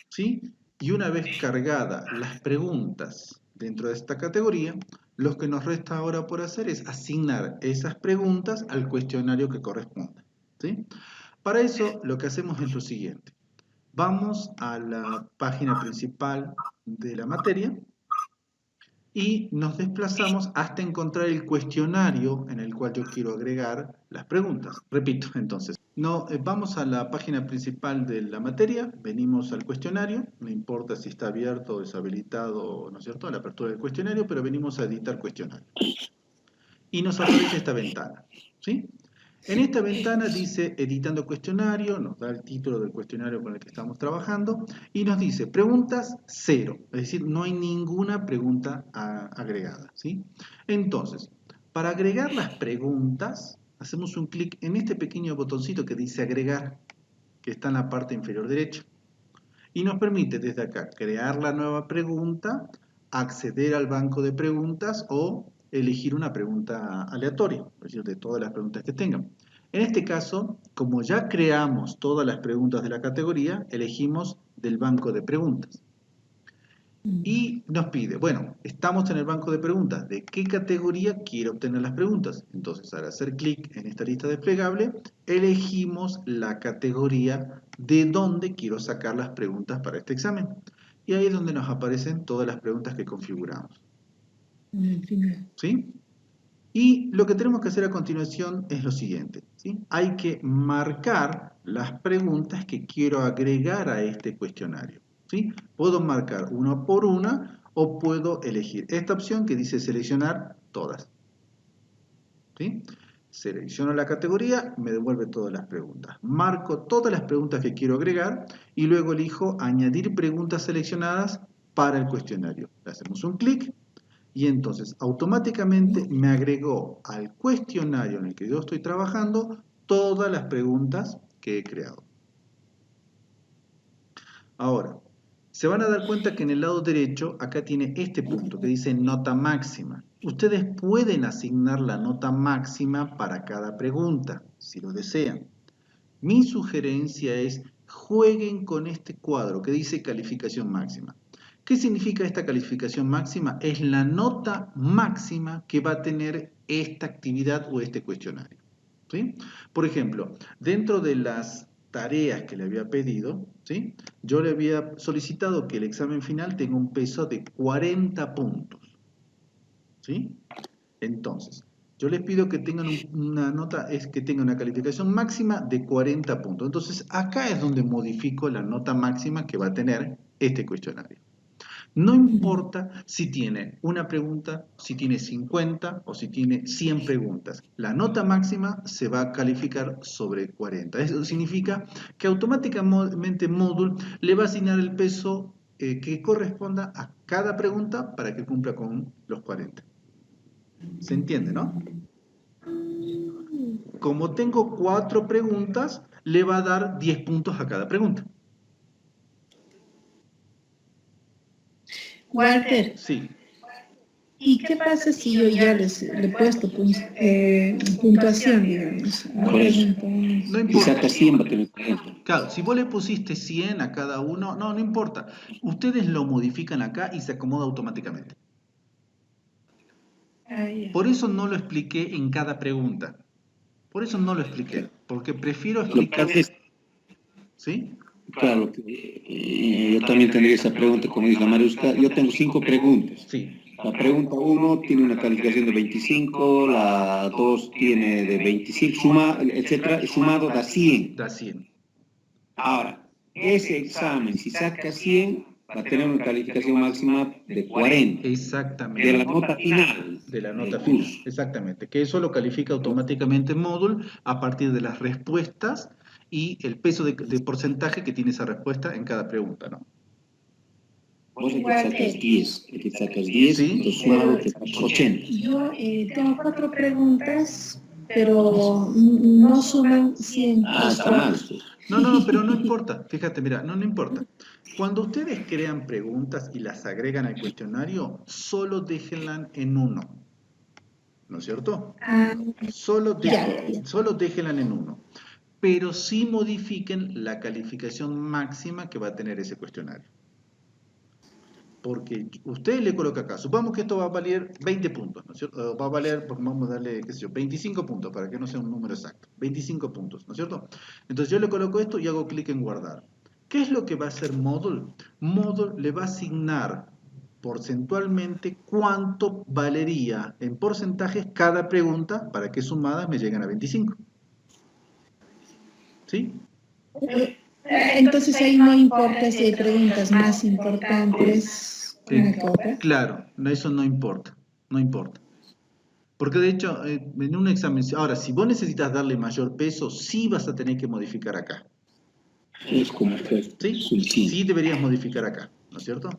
¿sí? Y una vez cargadas las preguntas dentro de esta categoría, lo que nos resta ahora por hacer es asignar esas preguntas al cuestionario que corresponda, ¿sí? Para eso lo que hacemos es lo siguiente. Vamos a la página principal de la materia y nos desplazamos hasta encontrar el cuestionario en el cual yo quiero agregar las preguntas. Repito, entonces, vamos a la página principal de la materia, venimos al cuestionario, no importa si está abierto o deshabilitado, ¿no es cierto?, la apertura del cuestionario, pero venimos a editar cuestionario. Y nos aparece esta ventana, ¿sí? En esta ventana dice editando cuestionario, nos da el título del cuestionario con el que estamos trabajando y nos dice preguntas 0, es decir, no hay ninguna pregunta agregada, ¿sí? Entonces, para agregar las preguntas, hacemos un clic en este pequeño botoncito que dice agregar, que está en la parte inferior derecha. Y nos permite desde acá crear la nueva pregunta, acceder al banco de preguntas o elegir una pregunta aleatoria, es decir, de todas las preguntas que tengan. En este caso, como ya creamos todas las preguntas de la categoría, elegimos del banco de preguntas. Y nos pide, bueno, estamos en el banco de preguntas, ¿de qué categoría quiero obtener las preguntas? Entonces, al hacer clic en esta lista desplegable, elegimos la categoría de donde quiero sacar las preguntas para este examen. Y ahí es donde nos aparecen todas las preguntas que configuramos. ¿Sí? Y lo que tenemos que hacer a continuación es lo siguiente, ¿sí? Hay que marcar las preguntas que quiero agregar a este cuestionario, ¿sí? Puedo marcar una por una o puedo elegir esta opción que dice seleccionar todas, ¿sí? Selecciono la categoría, me devuelve todas las preguntas. Marco todas las preguntas que quiero agregar y luego elijo añadir preguntas seleccionadas para el cuestionario. Le hacemos un clic. Y entonces automáticamente me agregó al cuestionario en el que yo estoy trabajando todas las preguntas que he creado. Ahora, se van a dar cuenta que en el lado derecho acá tiene este punto que dice nota máxima. Ustedes pueden asignar la nota máxima para cada pregunta, si lo desean. Mi sugerencia es jueguen con este cuadro que dice calificación máxima. ¿Qué significa esta calificación máxima? Es la nota máxima que va a tener esta actividad o este cuestionario, ¿sí? Por ejemplo, dentro de las tareas que le había pedido, ¿sí?, yo le había solicitado que el examen final tenga un peso de 40 puntos, ¿sí? Entonces, yo les pido que tengan una nota, es que tengan una calificación máxima de 40 puntos. Entonces, acá es donde modifico la nota máxima que va a tener este cuestionario. No importa si tiene una pregunta, si tiene 50 o si tiene 100 preguntas. La nota máxima se va a calificar sobre 40. Eso significa que automáticamente Moodle le va a asignar el peso que corresponda a cada pregunta para que cumpla con los 40. ¿Se entiende, no? Como tengo 4 preguntas, le va a dar 10 puntos a cada pregunta. Walter, Sí. ¿y qué pasa si yo ya le he puesto puntuación, digamos? No importa. Y saca 100 para tener 40. Claro, si vos le pusiste 100 a cada uno, no importa. Ustedes lo modifican acá y se acomoda automáticamente. Por eso no lo expliqué en cada pregunta. Por eso no lo expliqué, porque prefiero explicar... ¿Sí? Claro, yo también tendría esa pregunta, como dice la Mariuska. Yo tengo 5 preguntas. Sí. La pregunta 1 tiene una calificación de 25, la 2 tiene de 25, etcétera, sumado da 100. Da 100. Ahora, ese examen, si saca 100, va a tener una calificación máxima de 40. Exactamente. De la nota final. De la nota final. Exactamente. Que eso lo califica automáticamente Moodle a partir de las respuestas y el peso de porcentaje que tiene esa respuesta en cada pregunta, ¿no? Vos aquí sacas 10, aquí sacas 10, ¿Sí? entonces sumado te sacas 80. Yo tengo 4 preguntas, pero no suman 100. Ah, está mal. No, pero no importa. Fíjate, mira, no importa. Cuando ustedes crean preguntas y las agregan al cuestionario, solo déjenlas en 1. ¿No es es cierto? Ah, Solo, ya, ya. solo déjenla en 1. Pero sí modifiquen la calificación máxima que va a tener ese cuestionario. Porque usted le coloca acá, supongamos que esto va a valer 20 puntos, ¿no es cierto? Va a valer, pues vamos a darle, qué sé yo, 25 puntos, para que no sea un número exacto. 25 puntos, ¿no es cierto? Entonces yo le coloco esto y hago clic en guardar. ¿Qué es lo que va a hacer Moodle? Moodle le va a asignar porcentualmente cuánto valería en porcentajes cada pregunta para que sumadas me lleguen a 25. ¿Sí? Entonces ahí no importa si hay preguntas más importantes una que otra. Claro, eso no importa, no importa. Porque de hecho, en un examen, ahora, si vos necesitas darle mayor peso, sí vas a tener que modificar acá. Es como que ¿Sí? Sí deberías modificar acá, ¿no es cierto?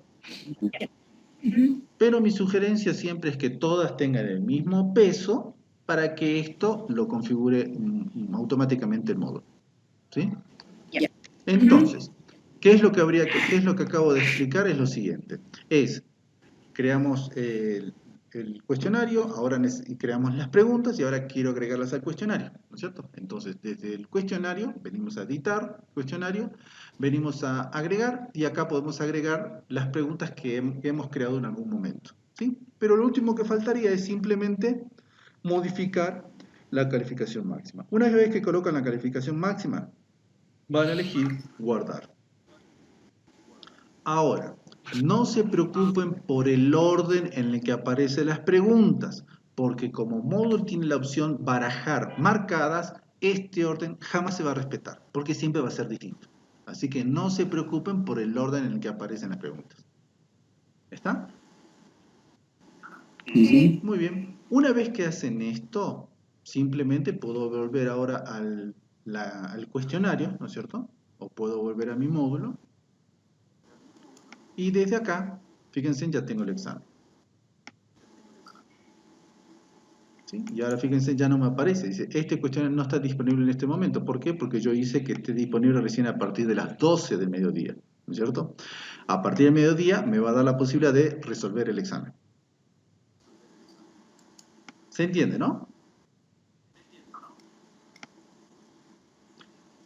Pero mi sugerencia siempre es que todas tengan el mismo peso para que esto lo configure automáticamente el módulo. ¿Sí? Entonces, ¿qué es lo que acabo de explicar? Es lo siguiente. Creamos el cuestionario, ahora creamos las preguntas y ahora quiero agregarlas al cuestionario, ¿no es cierto? Entonces, desde el cuestionario, venimos a editar cuestionario, venimos a agregar y acá podemos agregar las preguntas que hemos creado en algún momento, ¿sí? Pero lo último que faltaría es simplemente modificar la calificación máxima. Una vez que colocan la calificación máxima, van a elegir guardar. Ahora, no se preocupen por el orden en el que aparecen las preguntas, porque como Moodle tiene la opción barajar marcadas, este orden jamás se va a respetar, porque siempre va a ser distinto. Así que no se preocupen por el orden en el que aparecen las preguntas. ¿Está? Sí. Muy bien. Una vez que hacen esto, simplemente puedo volver ahora al cuestionario, ¿no es cierto? O puedo volver a mi módulo. Y desde acá, fíjense, ya tengo el examen. ¿Sí? Y ahora fíjense, ya no me aparece. Dice, este cuestionario no está disponible en este momento. ¿Por qué? Porque yo hice que esté disponible recién a partir de las 12 del mediodía. ¿No es cierto? A partir del mediodía me va a dar la posibilidad de resolver el examen. ¿Se entiende, no?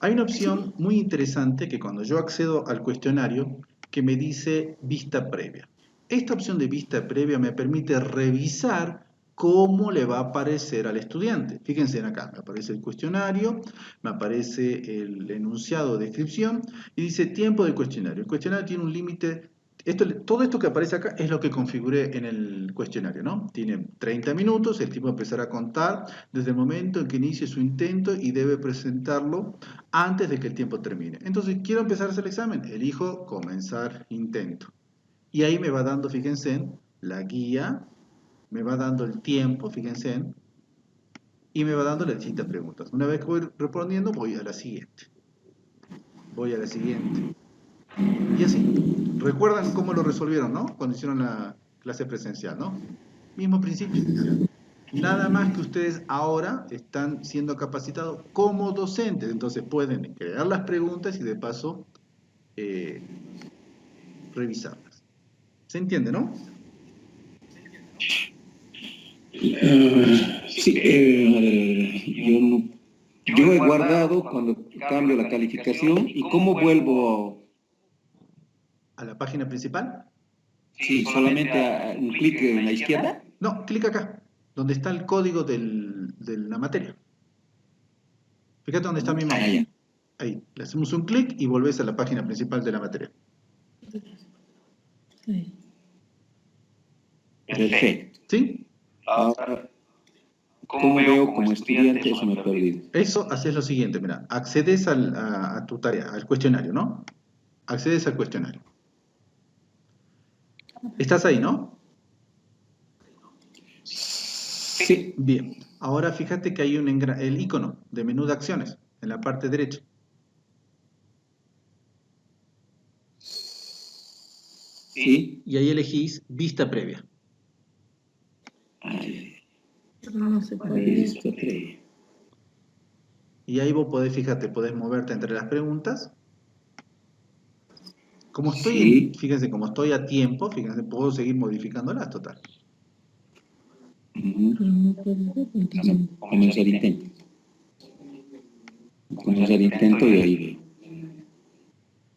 Hay una opción muy interesante que cuando yo accedo al cuestionario que me dice vista previa. Esta opción de vista previa me permite revisar cómo le va a aparecer al estudiante. Fíjense en acá, me aparece el cuestionario, me aparece el enunciado de descripción y dice tiempo del cuestionario. El cuestionario tiene un límite. Todo esto que aparece acá es lo que configuré en el cuestionario, ¿no? Tiene 30 minutos, el tipo va a empezar a contar desde el momento en que inicie su intento y debe presentarlo antes de que el tiempo termine. Entonces, quiero empezar a hacer el examen, elijo comenzar intento. Y ahí me va dando, fíjense, la guía, me va dando el tiempo, fíjense, y me va dando las distintas preguntas. Una vez que voy respondiendo, voy a la siguiente. Voy a la siguiente. Y así. ¿Recuerdan cómo lo resolvieron, no? Cuando hicieron la clase presencial, ¿no? Mismo principio. Nada más que ustedes ahora están siendo capacitados como docentes, entonces pueden crear las preguntas y de paso eh, revisarlas. ¿Se entiende, no? Sí, a ver, yo he guardado cuando cambio la calificación y cómo vuelvo, ¿A la página principal? sí, solamente a un clic en la izquierda. No, clic acá, donde está el código de la materia. Fíjate dónde está mi Ah, mouse. ya. Ahí, le hacemos un clic y volvés a la página principal de la materia. Perfecto. ¿Sí? Ahora, ¿cómo veo como estudiante? Eso me he perdido. Eso, haces lo siguiente, mira, accedes a tu tarea, al cuestionario, ¿no? Accedes al cuestionario. ¿Estás ahí, no? Sí, Bien. Ahora fíjate que hay el icono de menú de acciones en la parte derecha. sí. Y ahí elegís vista previa. Ay, No se puede. listo, ok. Y ahí vos podés, fíjate, podés moverte entre las preguntas. Como Sí. fíjense, como estoy a tiempo, fíjense, puedo seguir modificándolas, total. Comenzar intento. Comenzar intento y ahí veo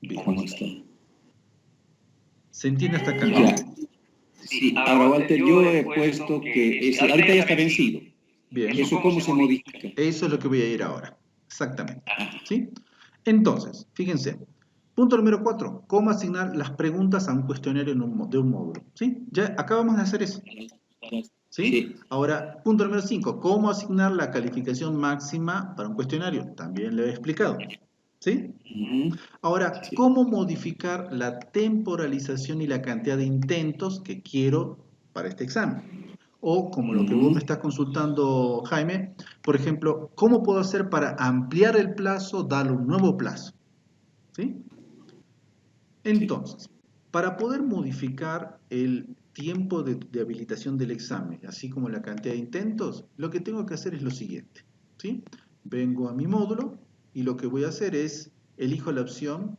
Bien. cómo está. ¿Se entiende hasta acá? Ya. Sí, ahora Walter, yo he puesto que ahorita ya está vencido. Bien. ¿Eso cómo se modifica? Eso es lo que voy a ir ahora. Exactamente. ¿Sí? Entonces, fíjense. Punto número 4. ¿Cómo asignar las preguntas a un cuestionario de un módulo? ¿Sí? Ya acabamos de hacer eso. ¿Sí? Sí. Ahora, punto número 5. ¿Cómo asignar la calificación máxima para un cuestionario? También lo he explicado. ¿Sí? Ahora, Sí. ¿cómo modificar la temporalización y la cantidad de intentos que quiero para este examen? O, como lo que vos me estás consultando, Jaime, por ejemplo, ¿cómo puedo hacer para ampliar el plazo, darle un nuevo plazo? ¿Sí? Entonces, para poder modificar el tiempo de habilitación del examen, así como la cantidad de intentos, lo que tengo que hacer es lo siguiente. ¿Sí? Vengo a mi módulo y lo que voy a hacer es, elijo la opción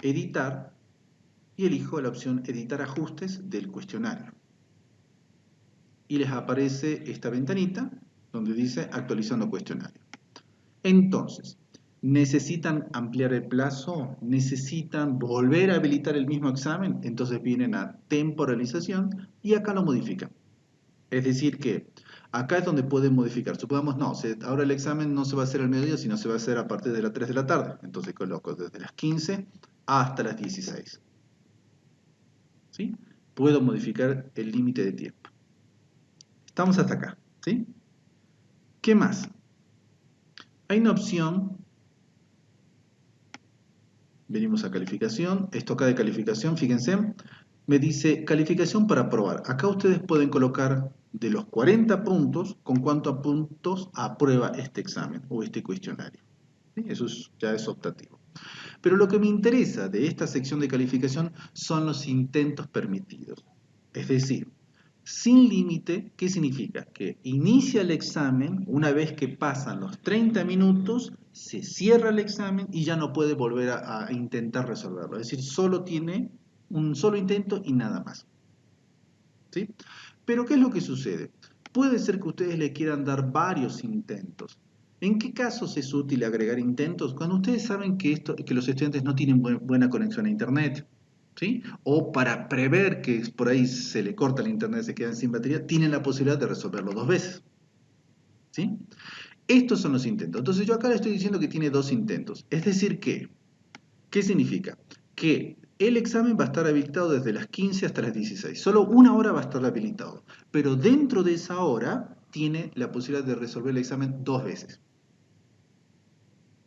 editar y elijo la opción editar ajustes del cuestionario. Y les aparece esta ventanita donde dice actualizando cuestionario. Entonces, ¿necesitan ampliar el plazo? ¿Necesitan volver a habilitar el mismo examen? Entonces vienen a temporalización y acá lo modifican. Es decir que acá es donde pueden modificar. Supongamos, no, ahora el examen no se va a hacer al mediodía, sino se va a hacer a partir de las 3 de la tarde. Entonces coloco desde las 15 hasta las 16. ¿Sí? Puedo modificar el límite de tiempo. Estamos hasta acá. ¿Sí? ¿Qué más? Hay una opción, venimos a calificación, esto acá de calificación, fíjense, me dice calificación para aprobar. Acá ustedes pueden colocar de los 40 puntos, con cuántos puntos aprueba este examen o este cuestionario. ¿Sí? Eso ya es optativo. Pero lo que me interesa de esta sección de calificación son los intentos permitidos. Es decir, sin límite, ¿qué significa? Que inicia el examen, una vez que pasan los 30 minutos, se cierra el examen y ya no puede volver a intentar resolverlo. Es decir, solo tiene un solo intento y nada más. ¿Sí? Pero ¿qué es lo que sucede? Puede ser que ustedes le quieran dar varios intentos. ¿En qué casos es útil agregar intentos? Cuando ustedes saben que los estudiantes no tienen buena conexión a Internet. ¿Sí? O para prever que por ahí se le corta el internet, se quedan sin batería, tienen la posibilidad de resolverlo 2 veces. ¿Sí? Estos son los intentos. Entonces yo acá le estoy diciendo que tiene 2 intentos. Es decir que, ¿qué significa? Que el examen va a estar habilitado desde las 15 hasta las 16. Solo 1 hora va a estar habilitado. Pero dentro de esa hora tiene la posibilidad de resolver el examen 2 veces.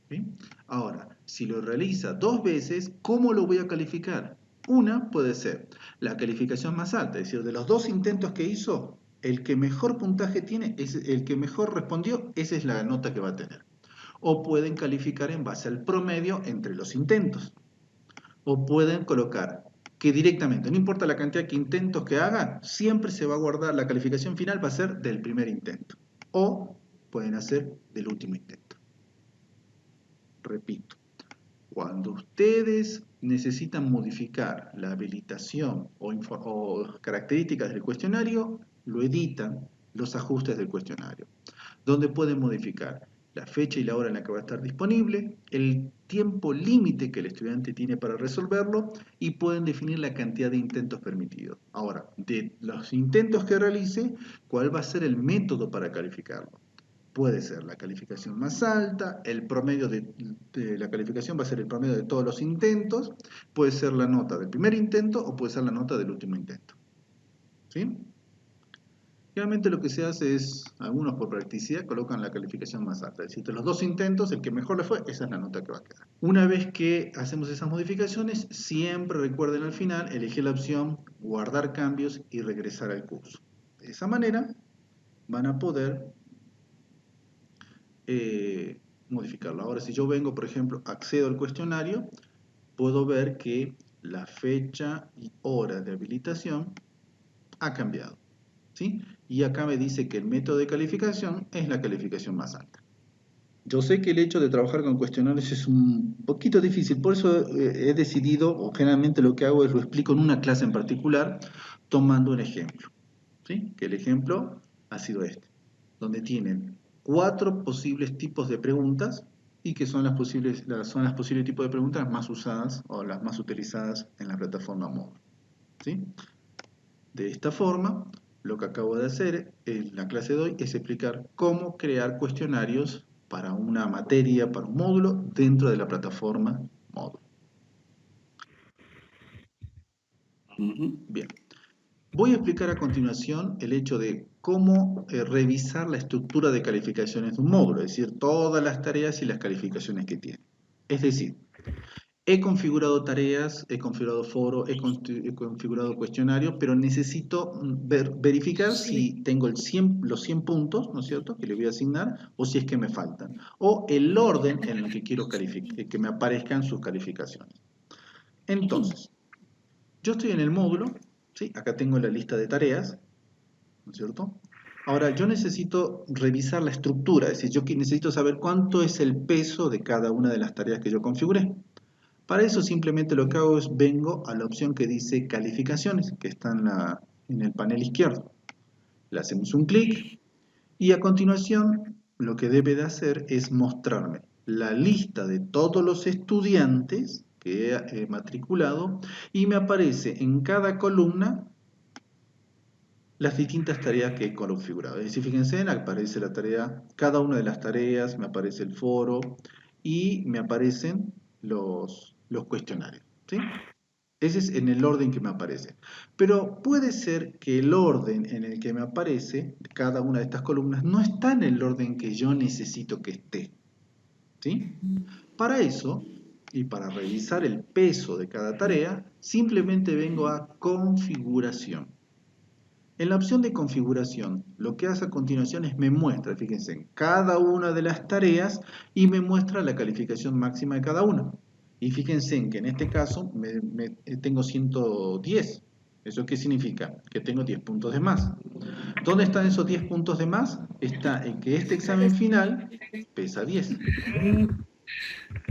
¿Sí? Ahora, si lo realiza 2 veces, ¿cómo lo voy a calificar? Una puede ser la calificación más alta, es decir, de los 2 intentos que hizo, el que mejor puntaje tiene, el que mejor respondió, esa es la nota que va a tener. O pueden calificar en base al promedio entre los intentos. O pueden colocar que directamente, no importa la cantidad de intentos que hagan, siempre se va a guardar, la calificación final va a ser del primer intento. O pueden hacer del último intento. Repito. Cuando ustedes necesitan modificar la habilitación o características del cuestionario, lo editan los ajustes del cuestionario, donde pueden modificar la fecha y la hora en la que va a estar disponible, el tiempo límite que el estudiante tiene para resolverlo y pueden definir la cantidad de intentos permitidos. Ahora, de los intentos que realice, ¿cuál va a ser el método para calificarlo? Puede ser la calificación más alta, el promedio de la calificación va a ser el promedio de todos los intentos, puede ser la nota del primer intento o puede ser la nota del último intento. ¿Sí? Generalmente lo que se hace es, algunos por practicidad colocan la calificación más alta, es decir, de los 2 intentos, el que mejor le fue, esa es la nota que va a quedar. Una vez que hacemos esas modificaciones, siempre recuerden al final, elegir la opción guardar cambios y regresar al curso. De esa manera van a poder modificarlo. Ahora, si yo vengo, por ejemplo, accedo al cuestionario, puedo ver que la fecha y hora de habilitación ha cambiado. ¿Sí? Y acá me dice que el método de calificación es la calificación más alta. Yo sé que el hecho de trabajar con cuestionarios es un poquito difícil, por eso he decidido, o generalmente lo que hago es lo explico en una clase en particular, tomando un ejemplo. ¿Sí? Que el ejemplo ha sido este, donde tienen 4 posibles tipos de preguntas y que son las posibles tipos de preguntas más usadas o las más utilizadas en la plataforma Moodle, ¿sí? De esta forma, lo que acabo de hacer en la clase de hoy es explicar cómo crear cuestionarios para una materia, para un módulo dentro de la plataforma Moodle. Bien. Voy a explicar a continuación el hecho de cómo revisar la estructura de calificaciones de un módulo, es decir, todas las tareas y las calificaciones que tiene. Es decir, he configurado tareas, he configurado foro, he configurado cuestionario, pero necesito verificar si tengo los 100 puntos, ¿no es cierto?, que le voy a asignar, o si es que me faltan, o el orden en el que quiero que me aparezcan sus calificaciones. Entonces, yo estoy en el módulo, ¿sí? Acá tengo la lista de tareas, ¿no es cierto? Ahora, yo necesito revisar la estructura, es decir, yo necesito saber cuánto es el peso de cada una de las tareas que yo configuré. Para eso simplemente lo que hago es vengo a la opción que dice calificaciones, que está en el panel izquierdo. Le hacemos un clic y a continuación lo que debe de hacer es mostrarme la lista de todos los estudiantes que he matriculado y me aparece en cada columna las distintas tareas que he configurado. Es decir, fíjense, aparece la tarea, cada una de las tareas, me aparece el foro y me aparecen los cuestionarios, ¿sí? Ese es en el orden que me aparece. Pero puede ser que el orden en el que me aparece cada una de estas columnas no está en el orden que yo necesito que esté, ¿sí? Para eso, y para revisar el peso de cada tarea, simplemente vengo a configuración. En la opción de configuración, lo que hace a continuación es me muestra, fíjense, en cada una de las tareas y me muestra la calificación máxima de cada una. Y fíjense en que en este caso tengo 110. ¿Eso qué significa? Que tengo 10 puntos de más. ¿Dónde están esos 10 puntos de más? Está en que este examen final pesa 10.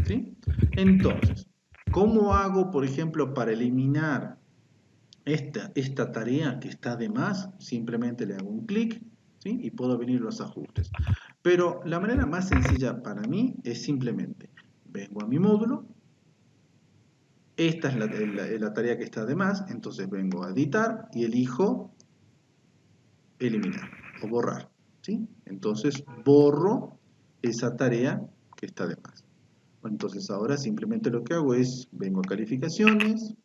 ¿Sí? Entonces, ¿cómo hago, por ejemplo, para eliminar esta tarea que está de más? Simplemente le hago un clic, ¿sí? Y puedo venir los ajustes. Pero la manera más sencilla para mí es simplemente vengo a mi módulo. Esta es la tarea que está de más, entonces vengo a editar y elijo eliminar o borrar, ¿sí? Entonces borro esa tarea que está de más. Entonces ahora simplemente lo que hago es vengo a calificaciones,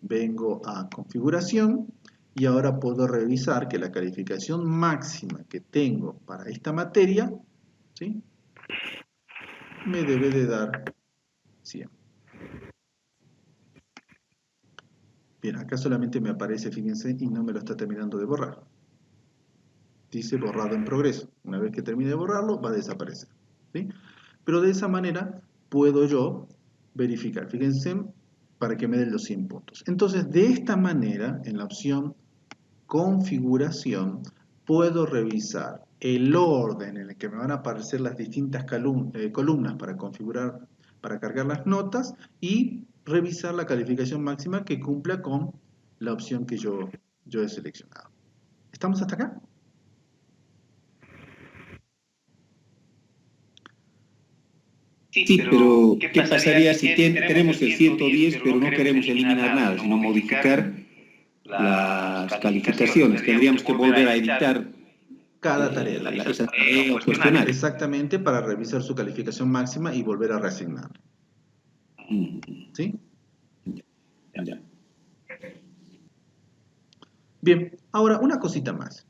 vengo a configuración y ahora puedo revisar que la calificación máxima que tengo para esta materia, ¿sí?, me debe de dar 100. Bien, acá solamente me aparece, fíjense, y no me lo está terminando de borrar. Dice borrado en progreso. Una vez que termine de borrarlo, va a desaparecer, ¿sí? Pero de esa manera puedo yo verificar, fíjense, para que me den los 100 puntos. Entonces, de esta manera, en la opción configuración, puedo revisar el orden en el que me van a aparecer las distintas columnas para configurar, para cargar las notas y revisar la calificación máxima que cumpla con la opción que yo he seleccionado. ¿Estamos hasta acá? Sí, pero ¿qué pasaría si tenemos el 110 pero no queremos eliminar nada, sino modificar las calificaciones? Tendríamos que volver a editar cada tarea, esa tarea o cuestionario. Exactamente, para revisar su calificación máxima y volver a reasignar. ¿Sí? Ya. Bien, ahora una cosita más.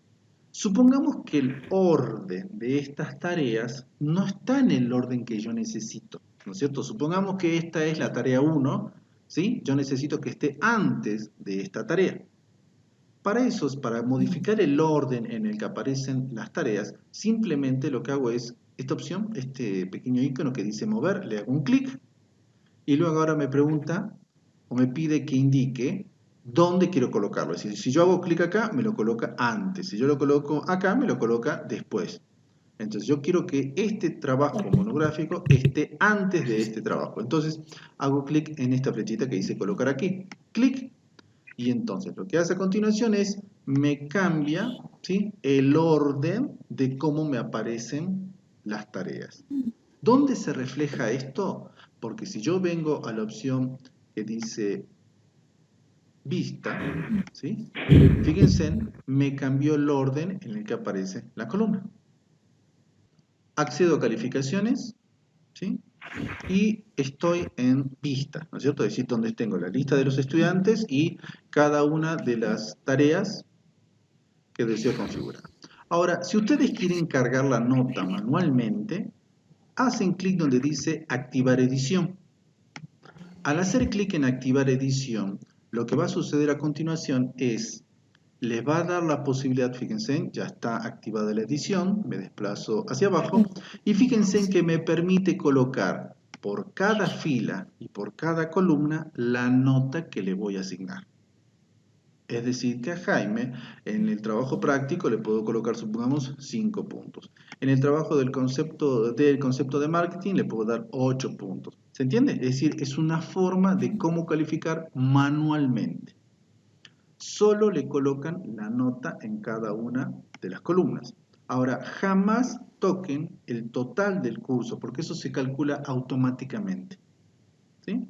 Supongamos que el orden de estas tareas no está en el orden que yo necesito, ¿no es cierto? Supongamos que esta es la tarea 1, ¿sí? Yo necesito que esté antes de esta tarea. Para eso, para modificar el orden en el que aparecen las tareas, simplemente lo que hago es esta opción, este pequeño icono que dice mover, le hago un clic y luego ahora me pregunta o me pide que indique dónde quiero colocarlo. Es decir, si yo hago clic acá, me lo coloca antes. Si yo lo coloco acá, me lo coloca después. Entonces yo quiero que este trabajo monográfico esté antes de este trabajo. Entonces hago clic en esta flechita que dice colocar aquí. Clic. Y entonces lo que hace a continuación es me cambia, ¿sí?, el orden de cómo me aparecen las tareas. ¿Dónde se refleja esto? Porque si yo vengo a la opción que dice vista, ¿sí?, fíjense, me cambió el orden en el que aparece la columna. Accedo a calificaciones, ¿sí?, y estoy en vista, ¿no es cierto? Es decir, donde tengo la lista de los estudiantes y cada una de las tareas que deseo configurar. Ahora, si ustedes quieren cargar la nota manualmente, hacen clic donde dice activar edición. Al hacer clic en activar edición, lo que va a suceder a continuación es, les va a dar la posibilidad, fíjense, ya está activada la edición, me desplazo hacia abajo, y fíjense que me permite colocar por cada fila y por cada columna la nota que le voy a asignar. Es decir, que a Jaime, en el trabajo práctico le puedo colocar, supongamos, 5 puntos. En el trabajo del concepto de marketing le puedo dar 8 puntos. ¿Se entiende? Es decir, es una forma de cómo calificar manualmente. Solo le colocan la nota en cada una de las columnas. Ahora, jamás toquen el total del curso, porque eso se calcula automáticamente. ¿Sí?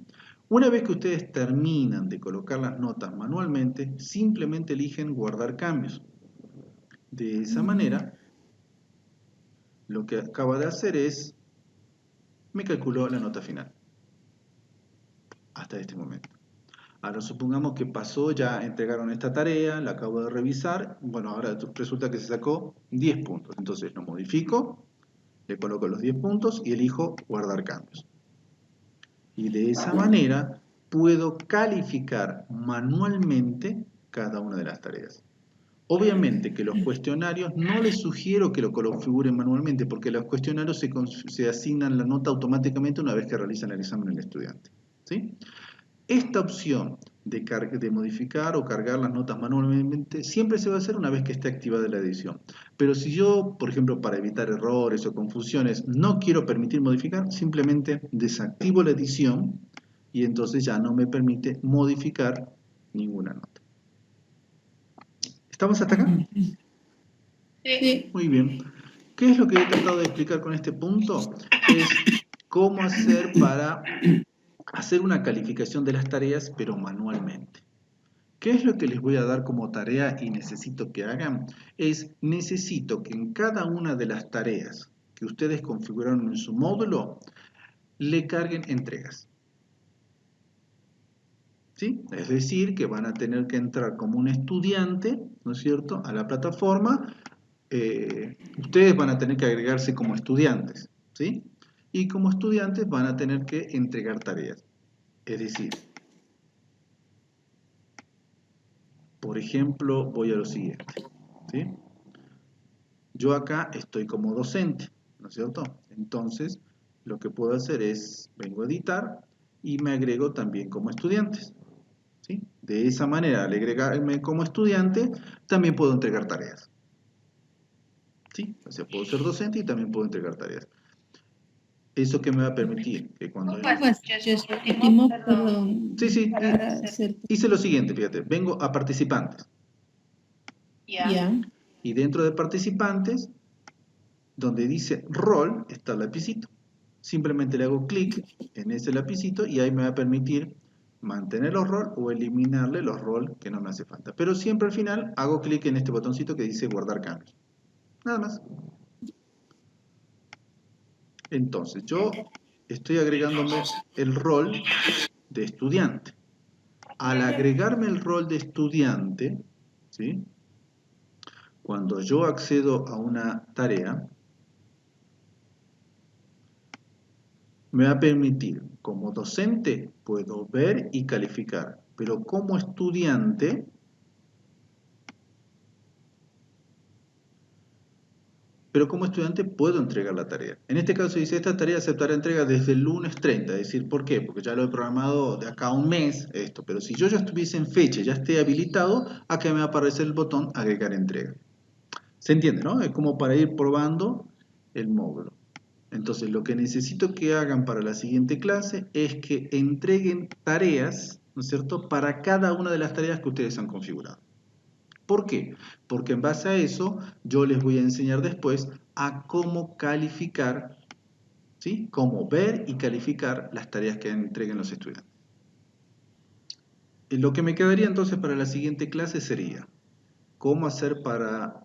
Una vez que ustedes terminan de colocar las notas manualmente, simplemente eligen guardar cambios. De esa manera, lo que acaba de hacer es, me calculó la nota final. Hasta este momento. Ahora supongamos que pasó, ya entregaron esta tarea, la acabo de revisar, bueno, ahora resulta que se sacó 10 puntos. Entonces lo modifico, le coloco los 10 puntos y elijo guardar cambios. Y de esa manera puedo calificar manualmente cada una de las tareas. Obviamente que los cuestionarios no les sugiero que lo configuren manualmente porque los cuestionarios se asignan la nota automáticamente una vez que realizan el examen el estudiante. ¿Sí? Esta opción de modificar o cargar las notas manualmente siempre se va a hacer una vez que esté activada la edición. Pero si yo, por ejemplo, para evitar errores o confusiones, no quiero permitir modificar, simplemente desactivo la edición y entonces ya no me permite modificar ninguna nota. ¿Estamos hasta acá? Sí. Muy bien. ¿Qué es lo que he tratado de explicar con este punto? Es cómo hacer para hacer una calificación de las tareas, pero manualmente. ¿Qué es lo que les voy a dar como tarea y necesito que hagan? Necesito que en cada una de las tareas que ustedes configuraron en su módulo, le carguen entregas. ¿Sí? Es decir, que van a tener que entrar como un estudiante, ¿no es cierto?, a la plataforma. Ustedes van a tener que agregarse como estudiantes, ¿sí? Y como estudiantes van a tener que entregar tareas. Es decir, por ejemplo, voy a lo siguiente, ¿sí? Yo acá estoy como docente, ¿no es cierto? Entonces, lo que puedo hacer es, vengo a editar y me agrego también como estudiantes, ¿sí? De esa manera, al agregarme como estudiante, también puedo entregar tareas, ¿sí? O sea, puedo ser docente y también puedo entregar tareas. ¿Eso que me va a permitir? Que cuando... Último, perdón. Sí, Para hacer... hice lo siguiente, fíjate, vengo a participantes. Ya. Y dentro de participantes, donde dice rol, está el lapicito. Simplemente le hago clic en ese lapicito y ahí me va a permitir mantener los roles o eliminarle los roles que no me hace falta. Pero siempre al final hago clic en este botoncito que dice guardar cambios. Nada más. Entonces, yo estoy agregándome el rol de estudiante. Al agregarme el rol de estudiante, ¿sí?, cuando yo accedo a una tarea, me va a permitir, como docente, puedo ver y calificar, pero como estudiante, puedo entregar la tarea. En este caso dice, esta tarea aceptará entrega desde el lunes 30, es decir, ¿por qué? Porque ya lo he programado de acá a un mes, esto, pero si yo ya estuviese en fecha, ya esté habilitado, acá me va a aparecer el botón agregar entrega. ¿Se entiende, no? Es como para ir probando el módulo. Entonces, lo que necesito que hagan para la siguiente clase es que entreguen tareas, ¿no es cierto?, para cada una de las tareas que ustedes han configurado. ¿Por qué? Porque en base a eso yo les voy a enseñar después a cómo calificar, ¿sí? Cómo ver y calificar las tareas que entreguen los estudiantes. Lo que me quedaría entonces para la siguiente clase sería cómo hacer para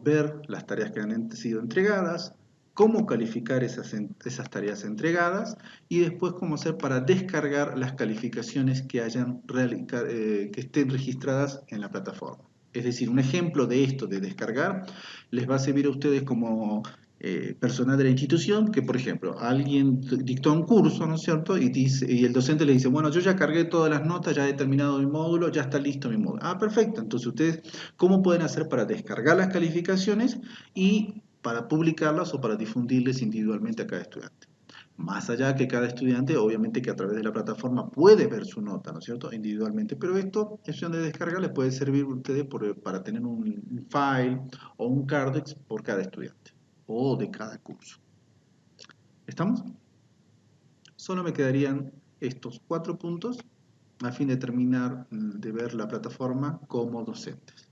ver las tareas que han sido entregadas, cómo calificar esas tareas entregadas y después cómo hacer para descargar las calificaciones que que estén registradas en la plataforma. Es decir, un ejemplo de esto, de descargar, les va a servir a ustedes como personal de la institución, que por ejemplo, alguien dictó un curso, ¿no es cierto? Y el docente le dice, bueno, yo ya cargué todas las notas, ya he terminado mi módulo, ya está listo mi módulo. Ah, perfecto. Entonces ustedes, ¿cómo pueden hacer para descargar las calificaciones y para publicarlas o para difundirles individualmente a cada estudiante? Más allá que cada estudiante, obviamente que a través de la plataforma puede ver su nota, ¿no es cierto? Individualmente. Pero esto, opción de descarga, les puede servir a ustedes para tener un file o un cardex por cada estudiante o de cada curso. ¿Estamos? Solo me quedarían estos 4 puntos a fin de terminar de ver la plataforma como docentes.